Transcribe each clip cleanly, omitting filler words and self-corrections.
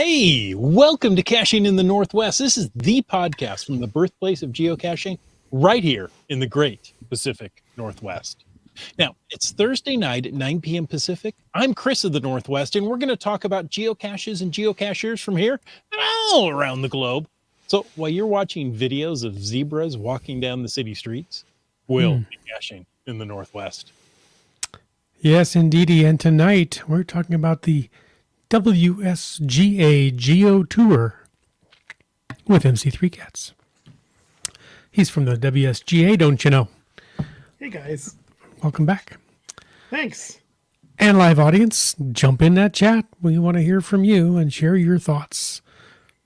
Hey, welcome to Caching in the Northwest. This is the podcast from the birthplace of geocaching right here in the great Pacific Northwest. Now, it's Thursday night at 9 p.m. Pacific. I'm Chris of the Northwest, and we're going to talk about geocaches and geocachers from here and all around the globe. So while you're watching videos of zebras walking down the city streets, we'll be caching in the Northwest. Yes, indeedy. And tonight we're talking about the WSGA GeoTour with MC3 Cats. He's from the WSGA, don't you know? Hey guys. Welcome back. Thanks. And live audience, jump in that chat. We want to hear from you and share your thoughts,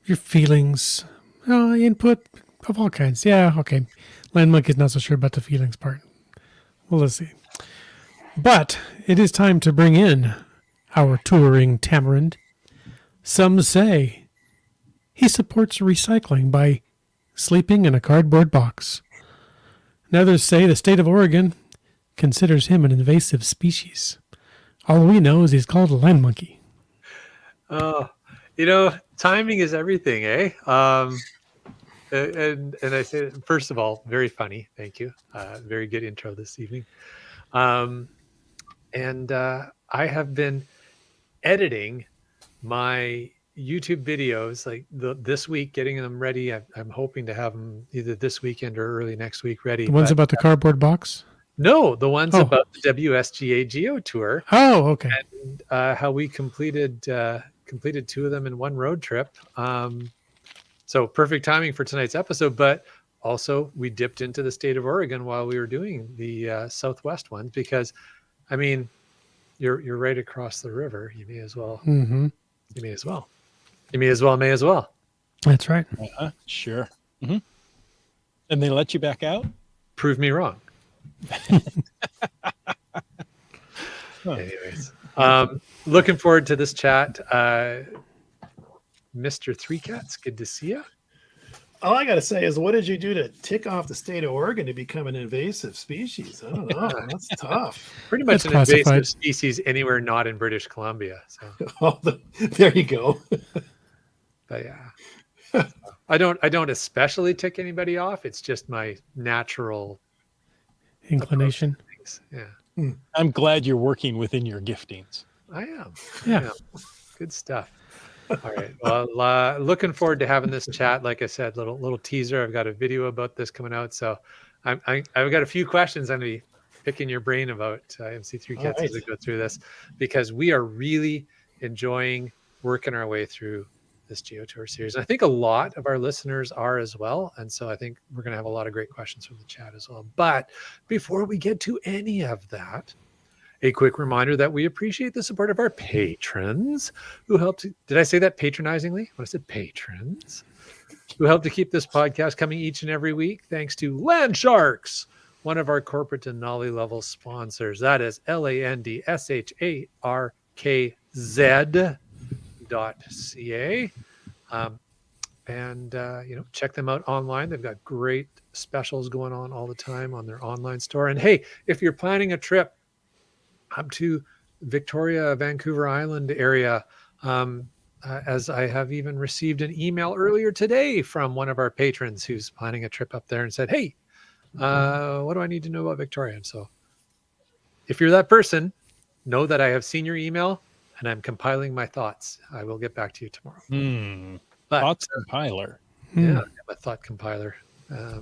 your feelings, input of all kinds. Yeah, okay. Landmark is not so sure about the feelings part. Well, let's see. But it is time to bring in our touring Tamarind. Some say he supports recycling by sleeping in a cardboard box. And others say the state of Oregon considers him an invasive species. All we know is he's called a land monkey. Oh, timing is everything, eh? And I say, first of all, very funny. Thank you. Very good intro this evening. And I have been editing my YouTube videos like this week, getting them ready. I'm hoping to have them either this weekend or early next week ready. The ones about the cardboard box? No, the ones about the WSGA GeoTour. Oh, okay. And how we completed 2 of them in one road trip. So perfect timing for tonight's episode, but also we dipped into the state of Oregon while we were doing the Southwest ones because, I mean, you're right across the river. You may as well. Mm-hmm. You may as well. You may as well. That's right. Sure. Mm-hmm. And they let you back out? Prove me wrong. Anyways, looking forward to this chat. Mr. Three Cats, good to see you. All I got to say is, what did you do to tick off the state of Oregon to become an invasive species? I don't know. That's tough. Pretty much That's an classified. invasive species anywhere not in British Columbia. So, There you go. but yeah, I don't especially tick anybody off. It's just my natural Inclination. things. Yeah, I'm glad you're working within your giftings. I am. Yeah. I am. Good stuff. All right. Well, looking forward to having this chat. Like I said, little teaser. I've got a video about this coming out, so I've got a few questions I'm going to be picking your brain about MC3 Cats as we go through this, because we are really enjoying working our way through this GeoTour series. And I think a lot of our listeners are as well, and so I think we're going to have a lot of great questions from the chat as well. But before we get to any of that, a quick reminder that we appreciate the support of our patrons who help to, did I say that patronizingly? When I said patrons, who help to keep this podcast coming each and every week, thanks to Land Sharks, one of our corporate Denali level sponsors. That is LandSharkz.ca. Check them out online. They've got great specials going on all the time on their online store. And hey, if you're planning a trip up to Victoria, Vancouver Island area, as I have even received an email earlier today from one of our patrons who's planning a trip up there and said, hey, what do I need to know about Victoria? And so if you're that person, know that I have seen your email and I'm compiling my thoughts. I will get back to you tomorrow. But, Thoughts compiler. Yeah, a thought compiler, a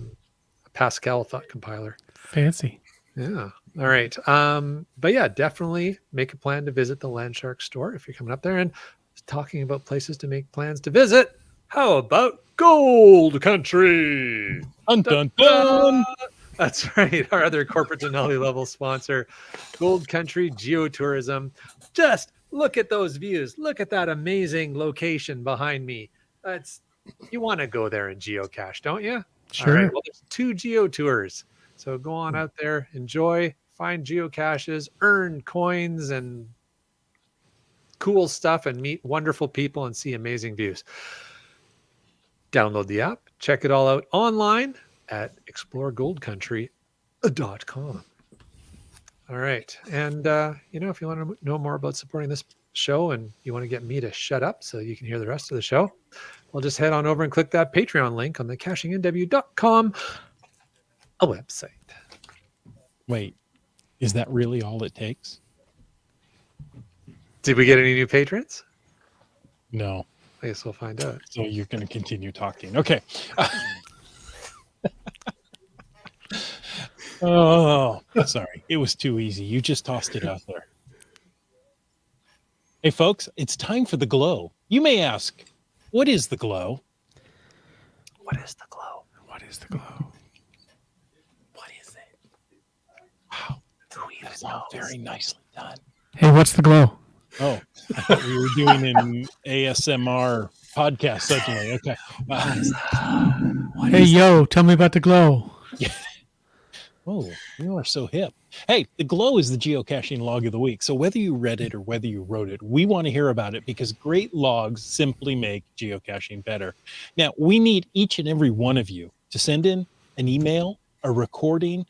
Pascal thought compiler. Fancy. Yeah. All right. But yeah, definitely make a plan to visit the Landshark store if you're coming up there. And talking about places to make plans to visit, how about Gold Country? Dun, dun, dun. That's right. Our other corporate Denali level sponsor, Gold Country Geotourism. Just look at those views. Look at that amazing location behind me. You want to go there and geocache, don't you? Sure. All right. Well, there's 2 geotours. So go on out there, enjoy, find geocaches, earn coins and cool stuff, and meet wonderful people and see amazing views. Download the app, check it all out online at exploregoldcountry.com. All right. And, if you want to know more about supporting this show and you want to get me to shut up so you can hear the rest of the show, well, just head on over and click that Patreon link on the cachingnw.com a website. Wait, is that really all it takes? Did we get any new patrons? No. I guess we'll find out. So you're going to continue talking. Okay. Oh, sorry. It was too easy. You just tossed it out there. Hey, folks, it's time for the glow. You may ask, what is the glow? What is the glow? What is the glow? What is it? Wow. That's all very nicely done. Hey, what's the glow? Oh, I thought we were doing an ASMR podcast suddenly. Okay. Hey, yo, tell me about the glow. Oh, you are so hip. Hey, the glow is the geocaching log of the week. So whether you read it or whether you wrote it, we want to hear about it because great logs simply make geocaching better. Now, we need each and every one of you to send in an email, a recording,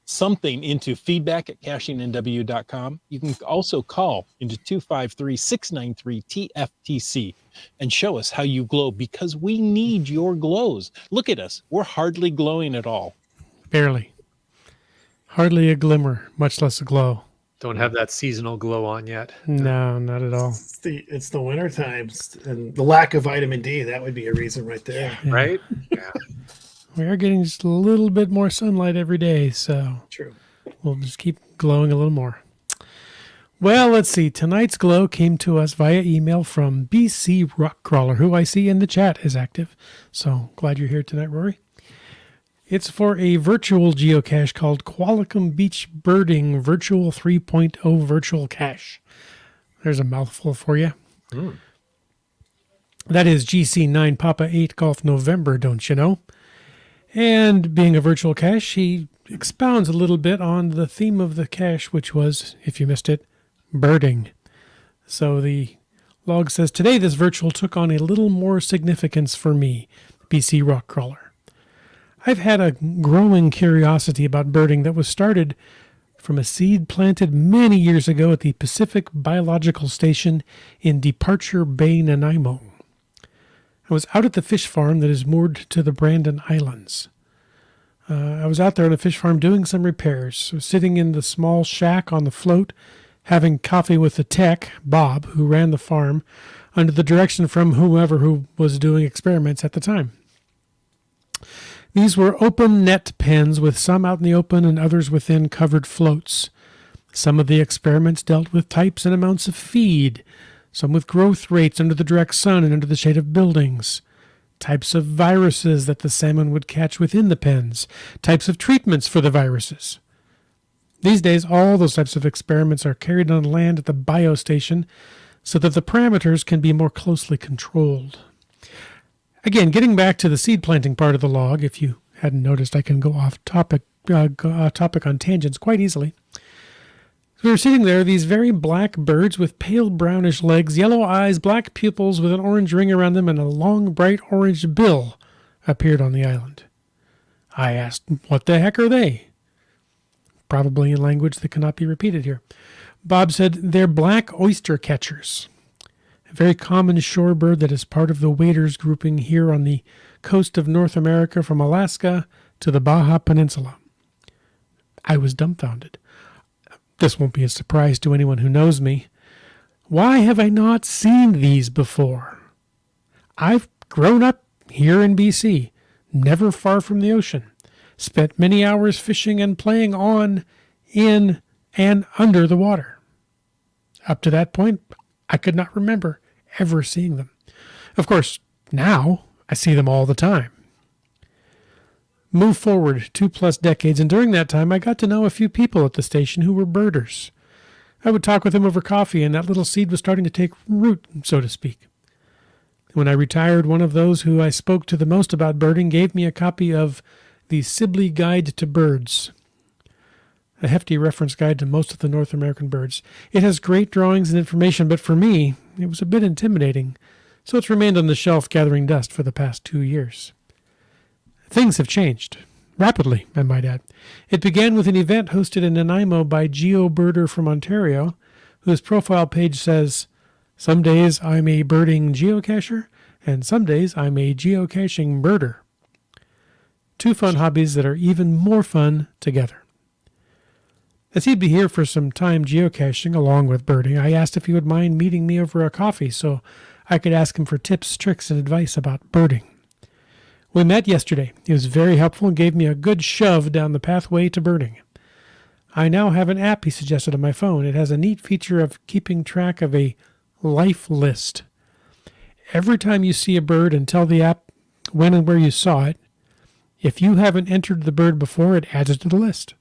something into feedback@cachingnw.com. You can also call into 253-693-TFTC and show us how you glow because we need your glows. Look at us. We're hardly glowing at all. Barely. Hardly a glimmer, much less a glow. Don't have that seasonal glow on yet. No, not at all. It's the winter times and the lack of vitamin D. That would be a reason right there. Yeah. Right? Yeah. We are getting just a little bit more sunlight every day, so True. we'll just keep glowing a little more. Well, let's see. Tonight's glow came to us via email from BC Rockcrawler, who I see in the chat is active. So glad you're here tonight, Rory. It's for a virtual geocache called Qualicum Beach Birding Virtual 3.0 Virtual Cache. There's a mouthful for you. That is GC9 Papa 8 Golf November, don't you know? And being a virtual cache, he expounds a little bit on the theme of the cache, which was, if you missed it, birding. So the log says, today this virtual took on a little more significance for me, BC Rockcrawler. I've had a growing curiosity about birding that was started from a seed planted many years ago at the Pacific Biological Station in Departure Bay, Nanaimo. I was out at the fish farm that is moored to the Brandon Islands. I was out there on a fish farm doing some repairs. I was sitting in the small shack on the float, having coffee with the tech, Bob, who ran the farm, under the direction from whoever who was doing experiments at the time. These were open net pens with some out in the open and others within covered floats. Some of the experiments dealt with types and amounts of feed, some with growth rates under the direct sun and under the shade of buildings, types of viruses that the salmon would catch within the pens, types of treatments for the viruses. These days, all those types of experiments are carried on land at the biostation so that the parameters can be more closely controlled. Again, getting back to the seed planting part of the log, if you hadn't noticed, I can go off topic on tangents quite easily. So we were sitting there, these very black birds with pale brownish legs, yellow eyes, black pupils with an orange ring around them, and a long, bright orange bill appeared on the island. I asked, what the heck are they? Probably in language that cannot be repeated here. Bob said, they're black oyster catchers. A very common shorebird that is part of the waders grouping here on the coast of North America from Alaska to the Baja Peninsula. I was dumbfounded. This won't be a surprise to anyone who knows me. Why have I not seen these before? I've grown up here in BC, never far from the ocean, spent many hours fishing and playing on, in, and under the water. Up to that point, I could not remember ever seeing them. Of course, now I see them all the time. Move forward 2+ decades, and during that time I got to know a few people at the station who were birders. I would talk with them over coffee, and that little seed was starting to take root, so to speak. When I retired, one of those who I spoke to the most about birding gave me a copy of the Sibley Guide to Birds, a hefty reference guide to most of the North American birds. It has great drawings and information, but for me, it was a bit intimidating, so it's remained on the shelf gathering dust for the past 2 years. Things have changed. Rapidly, I might add. It began with an event hosted in Nanaimo by GeoBirder from Ontario, whose profile page says, "Some days I'm a birding geocacher, and some days I'm a geocaching birder." Two fun hobbies that are even more fun together. As he'd be here for some time geocaching along with birding, I asked if he would mind meeting me over a coffee so I could ask him for tips, tricks, and advice about birding. We met yesterday. He was very helpful and gave me a good shove down the pathway to birding. I now have an app he suggested on my phone. It has a neat feature of keeping track of a life list. Every time you see a bird and tell the app when and where you saw it, if you haven't entered the bird before, it adds it to the list.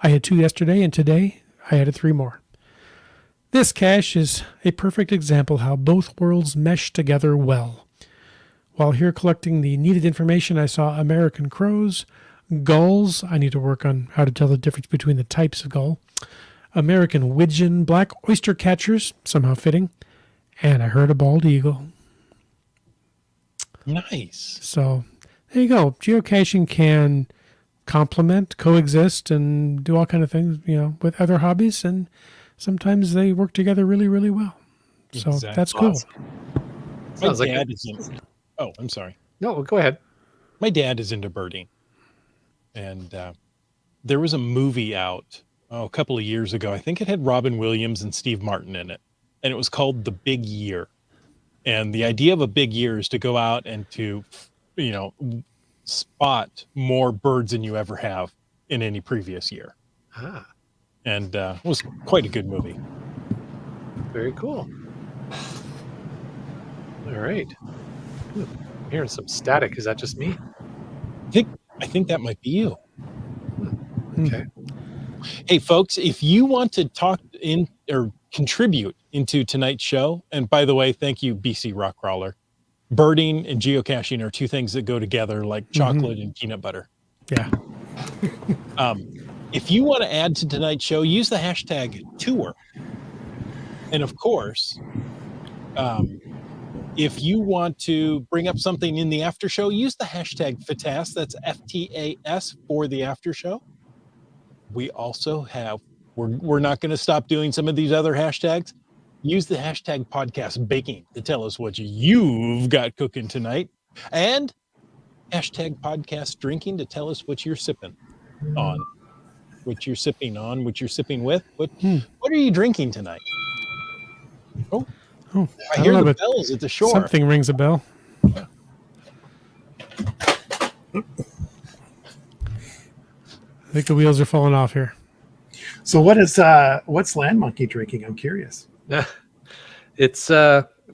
I had 2 yesterday, and today I added 3 more. This cache is a perfect example how both worlds mesh together well. While here collecting the needed information, I saw American crows, gulls. I need to work on how to tell the difference between the types of gull. American widgeon, black oyster catchers, somehow fitting. And I heard a bald eagle. Nice. So there you go. Geocaching can complement, coexist, and do all kind of things, with other hobbies. And sometimes they work together really, really well. So Exactly. that's cool. Awesome. My Sounds like dad is in, oh, I'm sorry. no. Go ahead. My dad is into birding. And there was a movie out a couple of years ago. I think it had Robin Williams and Steve Martin in it. And it was called The Big Year. And the idea of a big year is to go out and to, spot more birds than you ever have in any previous year. Ah, And it was quite a good movie. very cool. All right. I'm hearing some static. Is that just me? I think that might be you. Okay. Hey, folks, if you want to talk in or contribute into tonight's show, and by the way, thank you, BC Rockcrawler. Birding and geocaching are 2 things that go together like chocolate and peanut butter. Yeah. If you want to add to tonight's show, use the hashtag tour. And of course, if you want to bring up something in the after show, use the hashtag FTAS. That's FTAS for the after show. We also have, we're not going to stop doing some of these other hashtags. Use the hashtag podcast baking to tell us what you've got cooking tonight. And hashtag podcast drinking to tell us what you're sipping on, what you're sipping on, what you're sipping with. What are you drinking tonight? Oh, I hear don't know, the but bells at the shore. Something rings a bell. I think the wheels are falling off here. So what's Land Monkey drinking? I'm curious. It's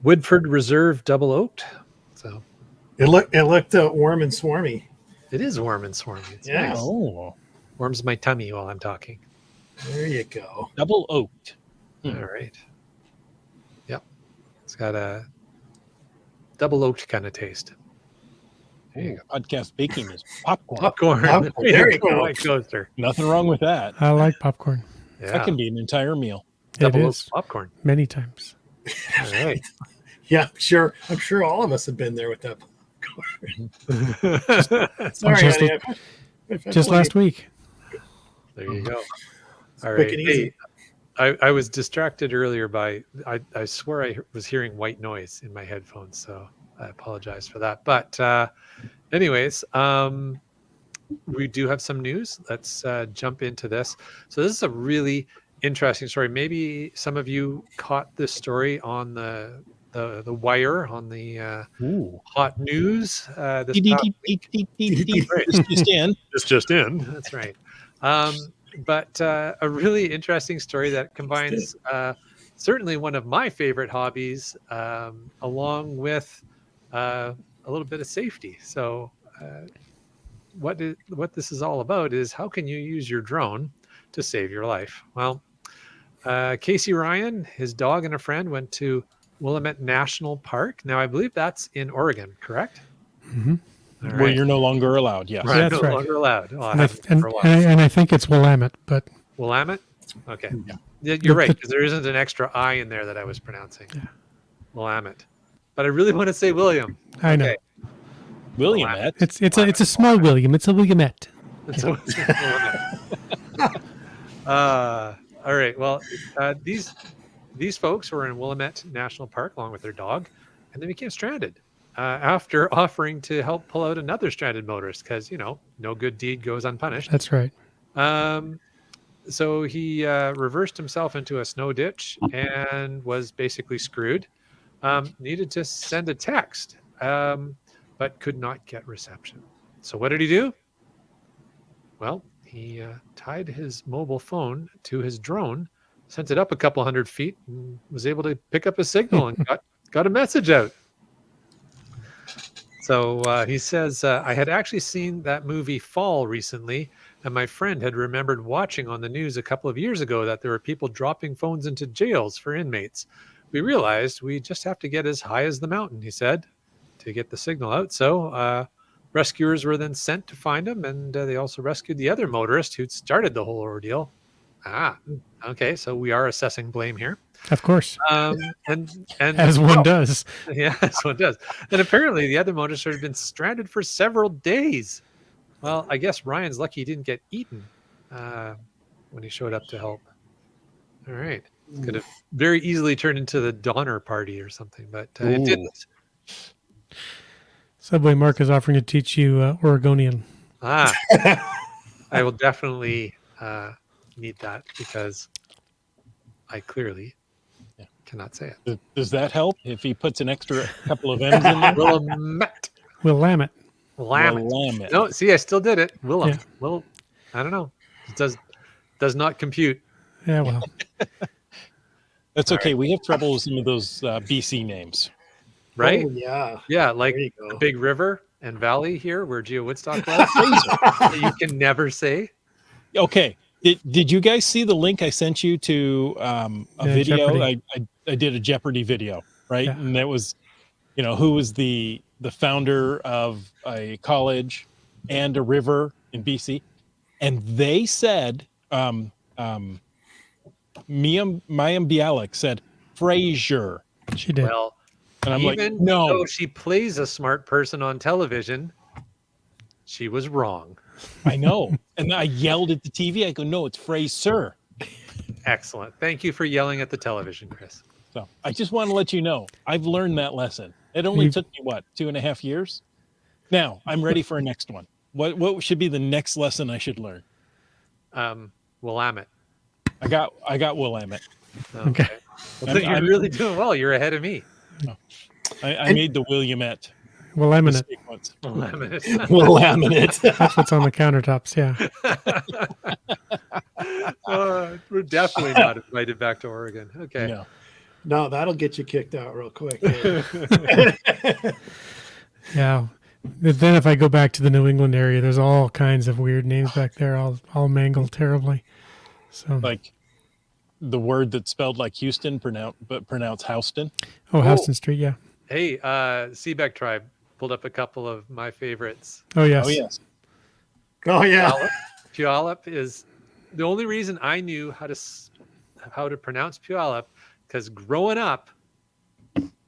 Woodford Reserve Double Oaked. So It looked warm and swarmy. it is warm and swarmy. It's Yeah. nice. Oh, Warms my tummy while I'm talking. There you go. double oaked. All right. Yep. It's got a double oaked kind of taste. There you go. Podcast baking is popcorn. Popcorn. Popcorn. There you go. White coaster. Nothing wrong with that. I like popcorn. Yeah. That can be an entire meal. Double it oaked is popcorn. many times. All right. Yeah, I'm sure all of us have been there with that. Sorry, Just honey. Just last week. There you go. All Quick right. and easy. Hey, I was distracted earlier by I swear I was hearing white noise in my headphones, so I apologize for that. But anyways, we do have some news. Let's jump into this. So this is a really interesting story. Maybe some of you caught this story on the wire on the Ooh. hot news. This just in. That's right. But a really interesting story that combines certainly one of my favorite hobbies along with a little bit of safety. So what this is all about is how can you use your drone to save your life? Well, Casey Ryan, his dog and a friend went to Willamette National Park. Now, I believe that's in Oregon, correct? Mm-hmm. All Where right. you're no longer allowed. Yes. Right, Yeah, that's no right. longer allowed. Well, I And haven't and, for a while. and I think it's Willamette, but Willamette? Okay. Yeah. Yeah, you're right, because there isn't an extra I in there that I was pronouncing. Yeah. Willamette. But I really want to say William. I know. Okay. Williamette. it's a small William. It's a Williamette. So it's Willamette. All right. Well, these these folks were in Willamette National Park along with their dog, and they became stranded after offering to help pull out another stranded motorist because, no good deed goes unpunished. That's right. So he reversed himself into a snow ditch and was basically screwed. Needed to send a text, but could not get reception. So what did he do? Well, he tied his mobile phone to his drone, sent it up a couple hundred feet, and was able to pick up a signal and got a message out. So he says, I had actually seen that movie Fall recently, and my friend had remembered watching on the news a couple of years ago that there were people dropping phones into jails for inmates. We realized we just have to get as high as the mountain, he said, to get the signal out. So rescuers were then sent to find him, and they also rescued the other motorist who'd started the whole ordeal. Okay, so we are assessing blame here. Of course. And as one does. Yeah, as one does. And apparently the other motorist had been stranded for several days. Well, I guess Ryan's lucky he didn't get eaten when he showed up to help. All right. Could have very easily turned into the Donner Party or something, but it didn't. Subway Mark is offering to teach you Oregonian. I will definitely need that because I clearly cannot say it. Does that help if he puts an extra couple of M's in there? Willamette. Willamette. Willamette. No, see, I still did it. Willem. Yeah. Well, I don't know. It does not compute. Yeah, well. That's okay. We have trouble with some of those BC names. Right? Oh, yeah. Yeah, like There you the go. big river and valley here where Geo Woodstock was. You can never say. Okay. Did you guys see the link I sent you to a video? Jeopardy. I did a Jeopardy video, right? Yeah. And that was, who was the founder of a college and a river in BC. And they said, Mayim Bialik said Fraser. She did. Well, And I'm like, even no. though she plays a smart person on television, she was wrong. I know. And I yelled at the TV. I go, no, it's Fraser. Excellent. Thank you for yelling at the television, Chris. So I just want to let you know, I've learned that lesson. It only took me, 2.5 years? Now I'm ready for a next one. What should be the next lesson I should learn? Willamette. I got Willamette. Okay. Well, you're really doing well. You're ahead of me. I made the Williamette Willamette. sequence. Willamette. Laminate. That's what's on the countertops. Yeah. We're definitely not invited back to Oregon. Okay. No. No, that'll get you kicked out real quick. Yeah. But then if I go back to the New England area, there's all kinds of weird names back there. All mangled terribly. So Like the word that's spelled like Houston, pronounced Houston. Houston Street. Yeah. Hey, Seebeck Tribe pulled up a couple of my favorites. Oh yes. Oh yes. Oh, yeah. Puyallup is the only reason I knew how to pronounce Puyallup because growing up,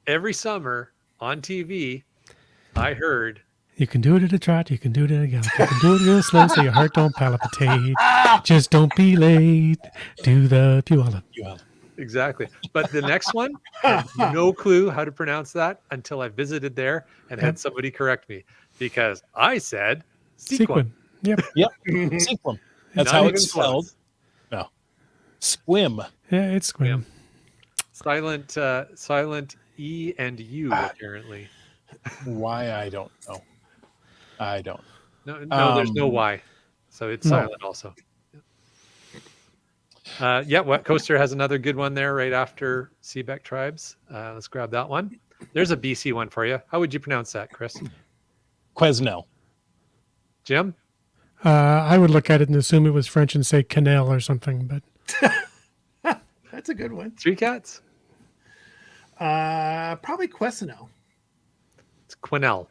every summer on TV, I heard You can do it at a trot. You can do it at a gallop. You can do it real slow so your heart don't palpitate. Just don't be late. Do the Puyallup. exactly. But the next one, I had no clue how to pronounce that until I visited there and had somebody correct me because I said sequin. Yep. Yep. Sequim. That's Not how even it's spelled. close. No. Squim. Yeah, it's Squim. Silent E and U apparently. Why I don't know. I don't. No, there's no Y, so it's No. silent also. Wet Coaster has another good one there right after Seebeck Tribes. Let's grab that one. There's a BC one for you. How would you pronounce that, Chris? Quesnel. Jim? I would look at it and assume it was French and say canal or something, but That's a good one. Three Cats? Probably Quesino. It's Quinnell.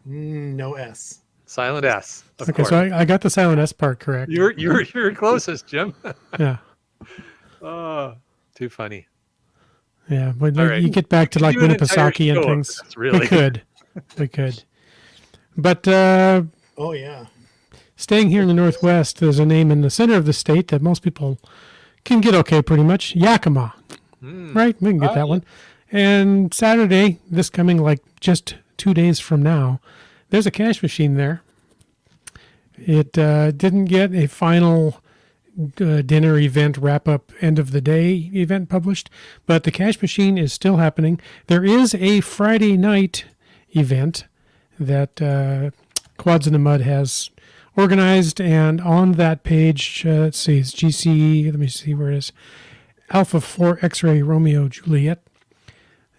No S. Silent S. Of okay. course. So I got the silent S part correct. You're closest, Jim. Yeah. Oh, too funny. Yeah. But All right. you get back to like Do an entire Winnipesaukee and show of things. this, really. We could. But Oh, yeah. staying here in the Northwest, there's a name in the center of the state that most people can get okay pretty much. Yakima. Right, we can get Oh, that yeah. one. And Saturday, this coming like just 2 days from now, there's a cache machine there. It didn't get a final dinner event wrap up end of the day event published, but the cache machine is still happening. There is a Friday night event that Quads in the Mud has organized, and on that page, let's see, it's GC, let me see where it is, Alpha 4 X-Ray Romeo Juliet.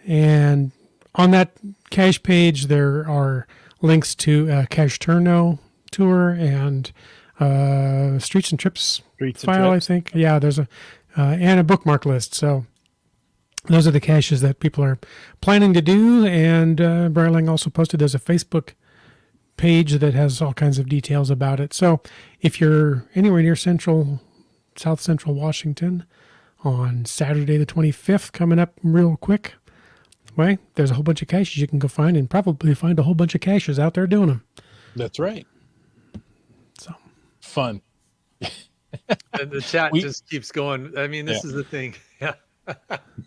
And on that cache page, there are links to a Cache Turno tour and Streets and Trips Streets and file, Trips. I think. Yeah, there's a and a bookmark list. So those are the caches that people are planning to do. And Brightling also posted there's a Facebook page that has all kinds of details about it. So if you're anywhere near South Central Washington on Saturday the 25th, coming up real quick, well, there's a whole bunch of caches you can go find, and probably find a whole bunch of caches out there doing them. That's right. So Fun. And the chat We- just keeps going. I mean, this is the thing. Yeah.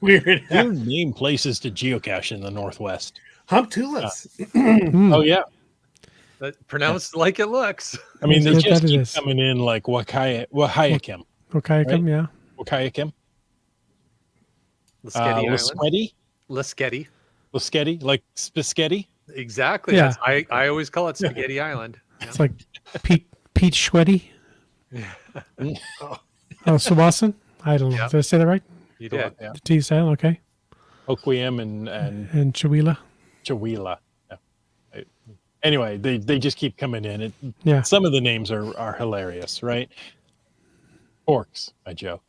Weird. You name places to geocache in the Northwest. Hump tulips. Oh, yeah. But pronounced like it looks. I mean, they That just it keep is. coming in like Wahyakim. Okay, Right? yeah. Wahyakim. Lasketti Island. Lasquetti. Lasketti. Lasketti, like Spischetti. Exactly. Yeah. I always call it Spaghetti Island. Yeah. It's like Pete Schweddy. Oh, Sawasan? I don't know. Yep. Did I say that right? You did. Yeah. T sound, okay. Oquiem and And Chihuahua. Chihuahua. Yeah. Anyway, they just keep coming in. Yeah. Some of the names are hilarious, right? Orcs, I joke.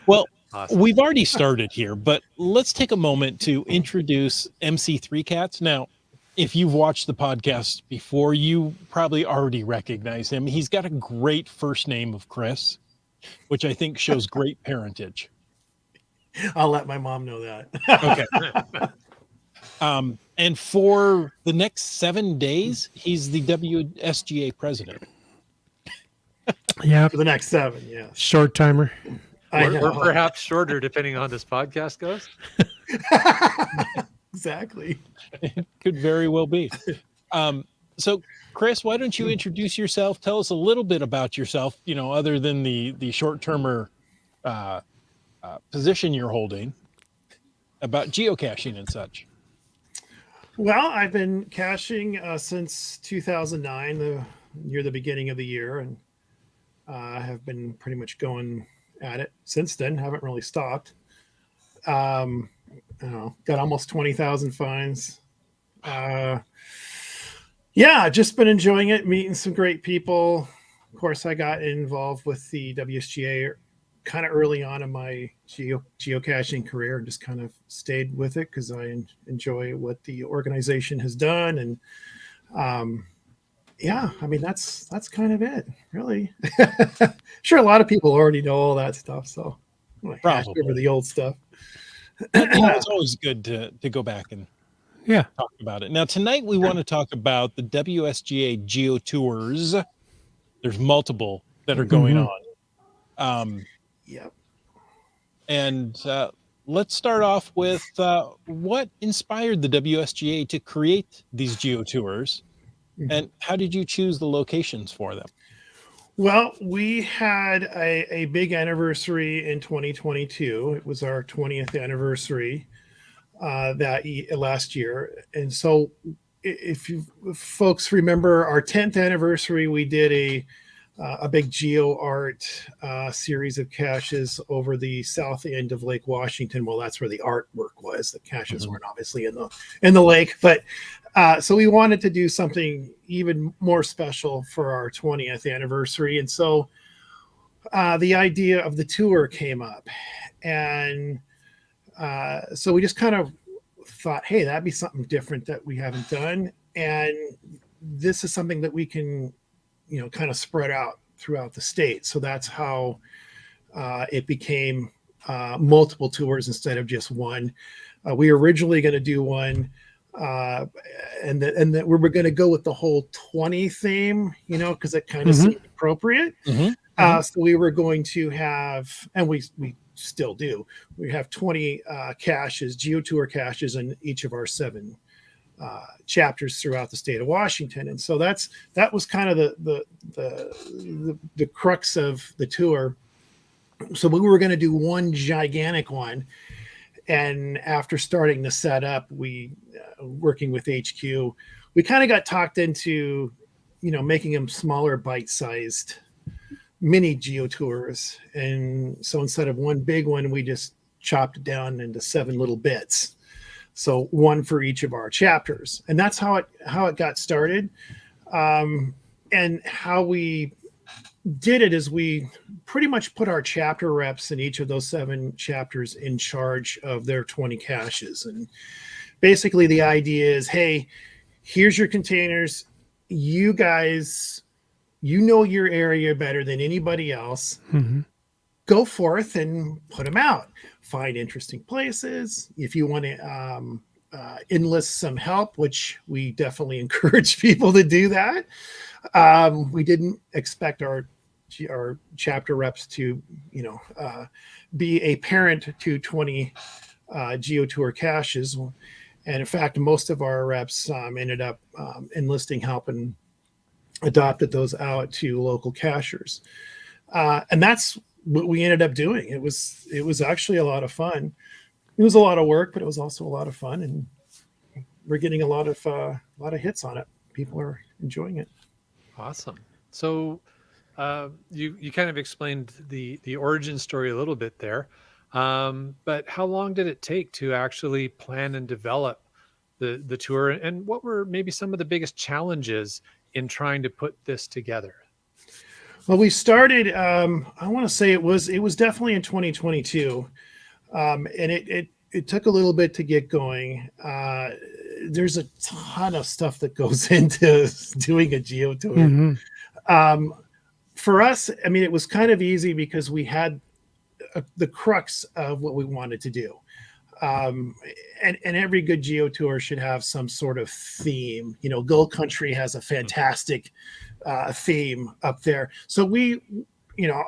Well, Awesome. we've already started here, but let's take a moment to introduce MC3 Cats. Now, if you've watched the podcast before, you probably already recognize him. He's got a great first name of Chris, which I think shows great parentage. I'll let my mom know that. Okay. And for the next 7 days, he's the WSGA president. Yeah. For the next 7, yeah. Short timer. I Or know. perhaps shorter, depending on how this podcast goes. Exactly. Could very well be. So, Chris, why don't you introduce yourself? Tell us a little bit about yourself, other than the short-termer position you're holding, about geocaching and such. Well, I've been caching since 2009, near the beginning of the year, and I have been pretty much going at it since then. Haven't really stopped. I don't know, got almost 20,000 finds. Yeah, just been enjoying it, meeting some great people. Of course, I got involved with the WSGA kind of early on in my geocaching career and just kind of stayed with it because I enjoy what the organization has done. And yeah, I mean, that's kind of it, really. Sure, a lot of people already know all that stuff, so I'm gonna hash Probably. over the old stuff. It's always good to go back and Yeah. talk about it. Now, tonight we want to talk about the WSGA GeoTours. There's multiple that are going on. Yep. And let's start off with what inspired the WSGA to create these GeoTours, and how did you choose the locations for them? Well, we had a big anniversary in 2022. It was our 20th anniversary last year. And so if folks remember our 10th anniversary, we did a big geo art series of caches over the south end of Lake Washington. Well, that's where the artwork was. The caches weren't obviously in the lake, but so we wanted to do something even more special for our 20th anniversary. And so the idea of the tour came up, and so we just kind of thought, hey, that'd be something different that we haven't done. And this is something that we can, kind of spread out throughout the state. So that's how it became multiple tours instead of just one. We were originally going to do one, and that we were going to go with the whole 20 theme, because it kind of seemed appropriate. So we were going to have, and we still do, we have 20 caches, GeoTour caches in each of our 7 chapters throughout the state of Washington. And so that was kind of the crux of the tour. So we were going to do one gigantic one. And after starting to set up, we working with HQ, we kind of got talked into, making them smaller, bite-sized mini geotours. And so instead of one big one, we just chopped it down into 7 little bits. So one for each of our chapters. And that's how it got started. And how we did it is we pretty much put our chapter reps in each of those 7 chapters in charge of their 20 caches. And basically the idea is, hey, here's your containers. You guys, your area better than anybody else. Mm-hmm. Go forth and put them out. Find interesting places. If you want to enlist some help, which we definitely encourage people to do that. We didn't expect our chapter reps to, be a parent to 20 GeoTour caches. And in fact, most of our reps ended up enlisting help and adopted those out to local cachers. And that's what we ended up doing. It was actually a lot of fun. It was a lot of work, but it was also a lot of fun. And we're getting a lot of hits on it. People are enjoying it. Awesome. So you kind of explained the origin story a little bit there, but how long did it take to actually plan and develop the tour, and what were maybe some of the biggest challenges in trying to put this together? Well, we started. I want to say it was definitely in 2022, and it took a little bit to get going. There's a ton of stuff that goes into doing a geotour. Mm-hmm. For us, I mean, it was kind of easy because we had the crux of what we wanted to do. And every good geotour should have some sort of theme. Gold Country has a fantastic theme up there. So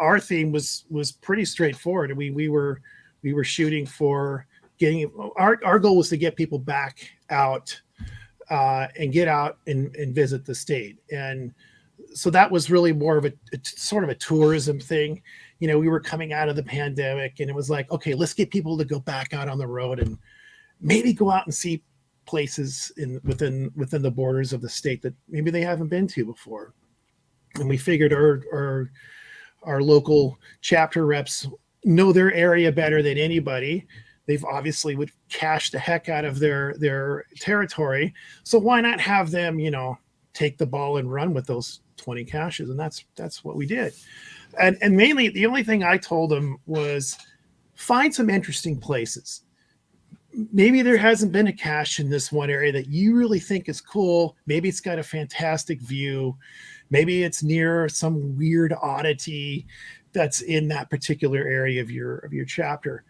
our theme was pretty straightforward. We were shooting for getting our goal was to get people back out and get out and visit the state. And so that was really more of a sort of a tourism thing. We were coming out of the pandemic, and it was like, okay, let's get people to go back out on the road and maybe go out and see places within the borders of the state that maybe they haven't been to before. And we figured our local chapter reps know their area better than anybody. They've obviously would cache the heck out of their territory. So why not have them, take the ball and run with those 20 caches? And that's what we did. And mainly the only thing I told them was find some interesting places. Maybe there hasn't been a cache in this one area that you really think is cool. Maybe it's got a fantastic view. Maybe it's near some weird oddity that's in that particular area of your chapter.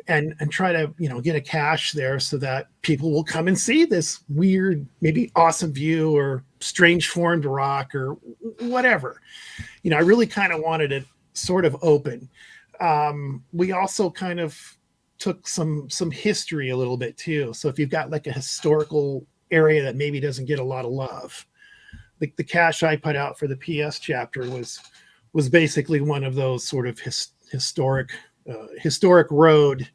And try to, get a cache there so that people will come and see this weird, maybe awesome view or strange formed rock or whatever. I really kind of wanted it sort of open. We also kind of took some history a little bit too. So if you've got like a historical area that maybe doesn't get a lot of love, the cache I put out for the PS chapter was basically one of those sort of historic road.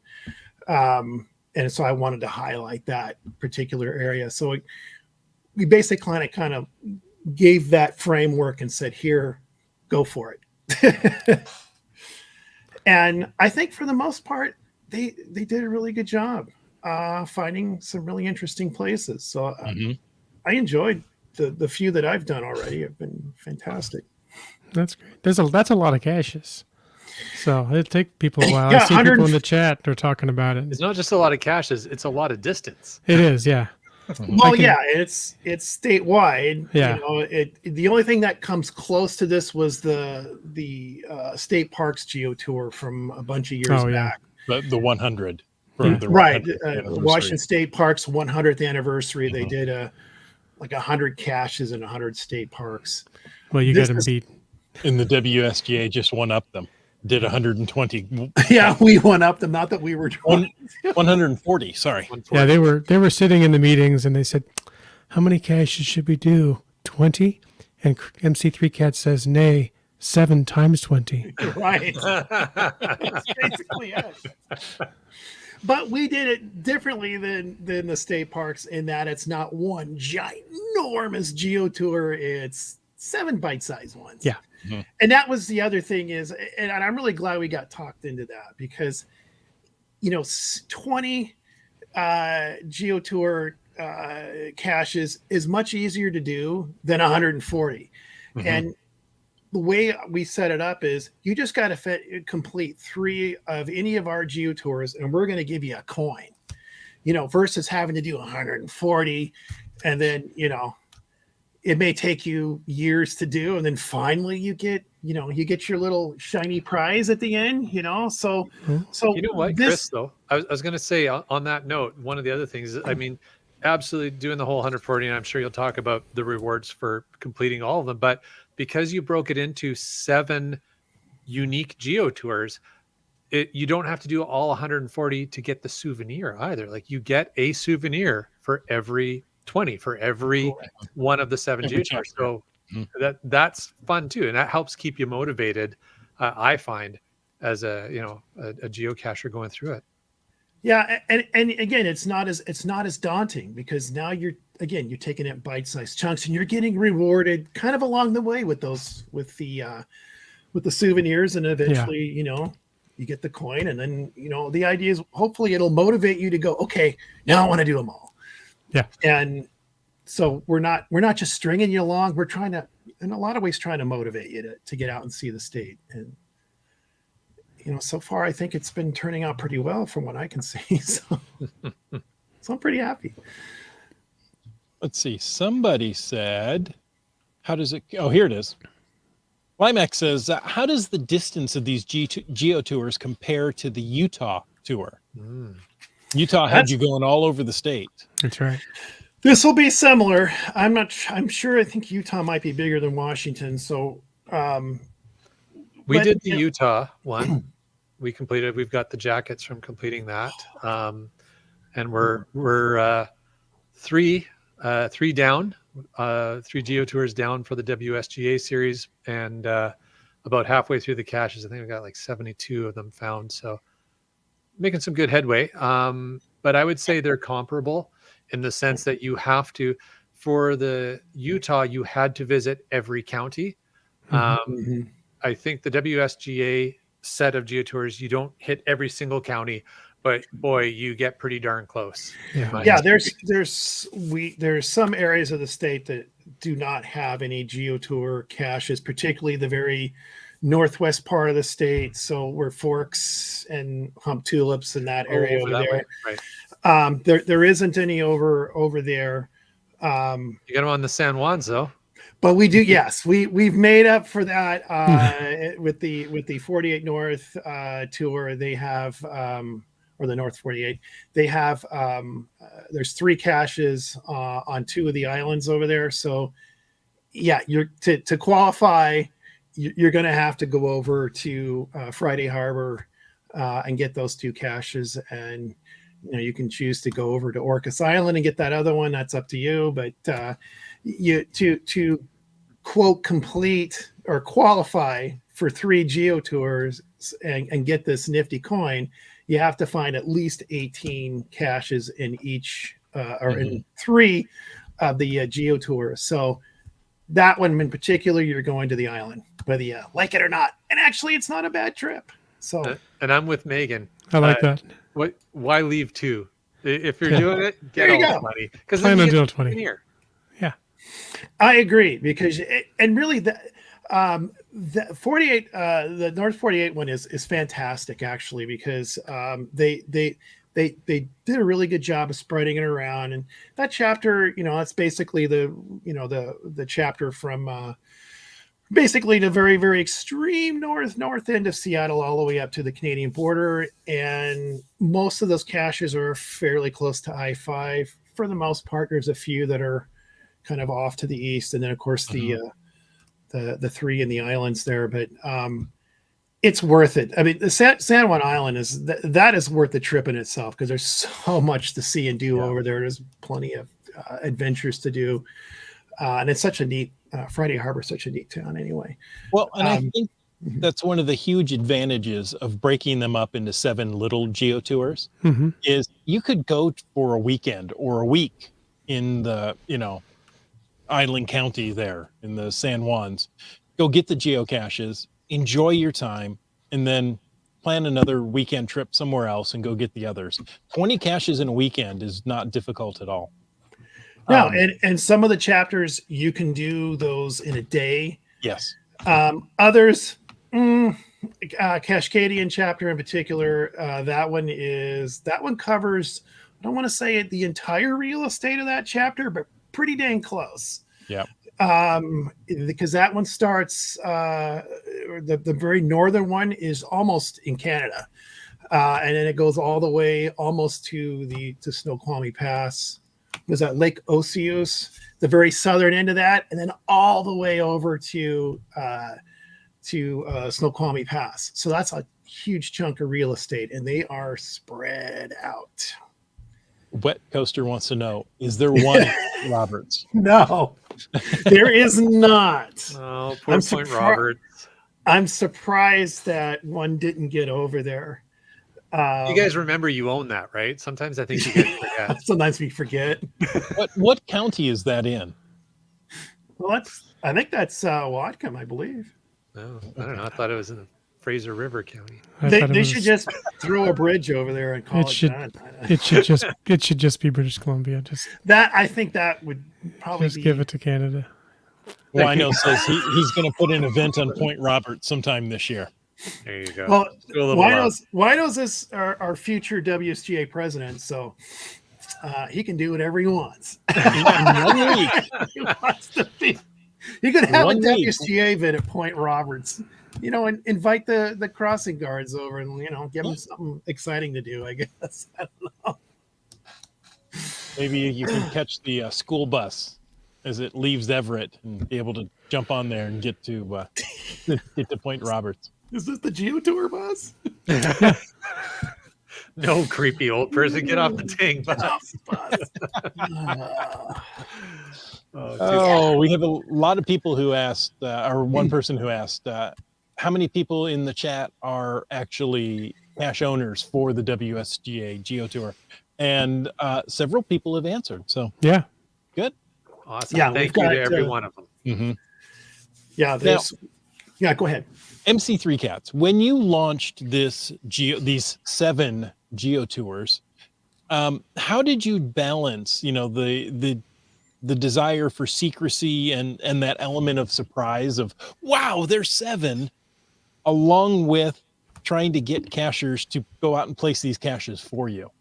And so I wanted to highlight that particular area. So we basically kind of gave that framework and said, here, go for it. And I think for the most part, they did a really good job finding some really interesting places. So I enjoyed the few that I've done already. Have been fantastic. That's great. That's a lot of caches. So it'll take people a while. Yeah, I see people in the chat, they're talking about it. It's not just a lot of caches, it's a lot of distance. It is, yeah. Well, it's statewide. Yeah. The only thing that comes close to this was the state parks geotour from a bunch of years back. The 100. For the Right. 100th Washington State Parks 100th anniversary. They did 100 caches in 100 state parks. Well, you got them beat. And the WSGA just one up them. Did 120. Yeah, we went up them. Not that we were trying. 140. Sorry. 140. Yeah, they were sitting in the meetings and they said, "How many caches should we do? 20?" And MC3 Cat says, "Nay, 7 times 20." Right. That's basically it. But we did it differently than the state parks in that it's not one ginormous GeoTour. It's 7 bite-sized ones. Yeah. Mm-hmm. And that was the other thing is, and I'm really glad we got talked into that because, 20 GeoTour caches is much easier to do than 140. Mm-hmm. And the way we set it up is you just got to complete 3 of any of our GeoTours and we're going to give you a coin, versus having to do 140 and then, it may take you years to do. And then finally you get your little shiny prize at the end, so, You know what, Chris, though, I was going to say on that note, one of the other things, I mean, absolutely doing the whole 140, and I'm sure you'll talk about the rewards for completing all of them, but because you broke it into 7 unique GeoTours, you don't have to do all 140 to get the souvenir either. Like you get a souvenir for every 20, for every one of the 7 GeoTours. So that's fun too, and that helps keep you motivated. I find as a geocacher going through it. Yeah, and again, it's not as daunting because now you're taking it bite-sized chunks and you're getting rewarded kind of along the way with the souvenirs, and eventually, you get the coin, and then the idea is hopefully it'll motivate you to go, okay, now I want to do them all. Yeah, and so we're not just stringing you along. We're trying to, in a lot of ways, trying to motivate you to get out and see the state. And so far, I think it's been turning out pretty well from what I can see. So I'm pretty happy. Let's see. Somebody said, how does it, oh, here it is. Limex says, how does the distance of these GeoTours compare to the Utah tour? Utah had you going all over the state. That's right. This will be similar. I'm sure. I think Utah might be bigger than Washington. So we did the Utah one. We completed. We've got the jackets from completing that, and we're 3 down, 3 GeoTours down for the WSGA series, and about halfway through the caches. I think we got like 72 of them found. So making some good headway. But I would say they're comparable in the sense that you have to, for the Utah, you had to visit every county. I think the WSGA set of GeoTours, you don't hit every single county, but boy, you get pretty darn close. Yeah, there's some areas of the state that do not have any GeoTour caches, particularly the very northwest part of the state. So where Forks and Hump Tulips and that area over there. Right. There isn't any over there. You got them on the San Juans though. But we do, yes. We've made up for that with the 48 North tour. They have or the North 48. They have there's 3 caches on 2 of the islands over there. So yeah, you're to qualify, you're going to have to go over to Friday Harbor and get those 2 caches, and you can choose to go over to Orcas Island and get that other one. That's up to you. But you to quote complete or qualify for 3 GeoTours and get this nifty coin, you have to find at least 18 caches in each or in 3 of the GeoTours. So that one in particular, you're going to the island, whether you like it or not. And actually, it's not a bad trip. So, and I'm with Megan. I like that. Why leave 2? If you're doing it, get all the money. Because plan on doing 20 here. Yeah, I agree, because and really the 48 the North 48 one is fantastic actually, because they did a really good job of spreading it around. And that chapter, that's basically the chapter from basically the very, very extreme north end of Seattle all the way up to the Canadian border. And most of those caches are fairly close to I-5. For the most part, there's a few that are kind of off to the east. And then, of course, the the three in the islands there, but it's worth it. I mean, the San Juan Island that is worth the trip in itself because there's so much to see and do over there. There's plenty of adventures to do, and it's such a neat Friday Harbor, such a neat town anyway. Well, and I think that's one of the huge advantages of breaking them up into 7 little geotours is you could go for a weekend or a week in the, island county there in the San Juans, go get the geocaches, enjoy your time, and then plan another weekend trip somewhere else and go get the others. 20 caches in a weekend is not difficult at all. No, and some of the chapters you can do those in a day. Yes. Others, Cascadian chapter in particular, that one covers, I don't want to say the entire real estate of that chapter, but pretty dang close. Yeah. Because that one starts, the very northern one is almost in Canada. And then it goes all the way almost to Snoqualmie Pass. Was that Lake Osius, the very southern end of that, and then all the way over to Snoqualmie Pass. So that's a huge chunk of real estate, and they are spread out. Wet Coaster wants to know, is there one Roberts? No, there is not. Oh, poor Point Roberts. I'm surprised that one didn't get over there. You guys remember you own that, right? Sometimes I think you guys forget. Sometimes we forget. What county is that in? Well, I think that's Whatcom, I believe. No, I don't know. I thought it was in the Fraser River County. They should just throw a bridge over there and call it done. It should just be British Columbia. I think that would probably give it to Canada. Wino says he's going to put an event on Point Roberts sometime this year. There you go. Well, Wino's is our future WSGA president, so he can do whatever he wants. In 1 week. He wants to be. You could have a WSGA event at Point Roberts, and invite the crossing guards over and give them something exciting to do. I guess I don't know. Maybe you can catch the school bus as it leaves Everett and be able to jump on there and get to Point Roberts. Is this the GeoTour bus? No, creepy old person, get off the dang bus. We have a lot of people who asked, or one person who asked, how many people in the chat are actually cache owners for the WSGA GeoTour? And several people have answered. So yeah, good. Awesome. Yeah, thank you to every one of them. Mm-hmm. Yeah, go ahead. MC3 Cats, when you launched these 7 GeoTours, how did you balance, the desire for secrecy and that element of surprise of, wow, there's 7, along with trying to get cachers to go out and place these caches for you?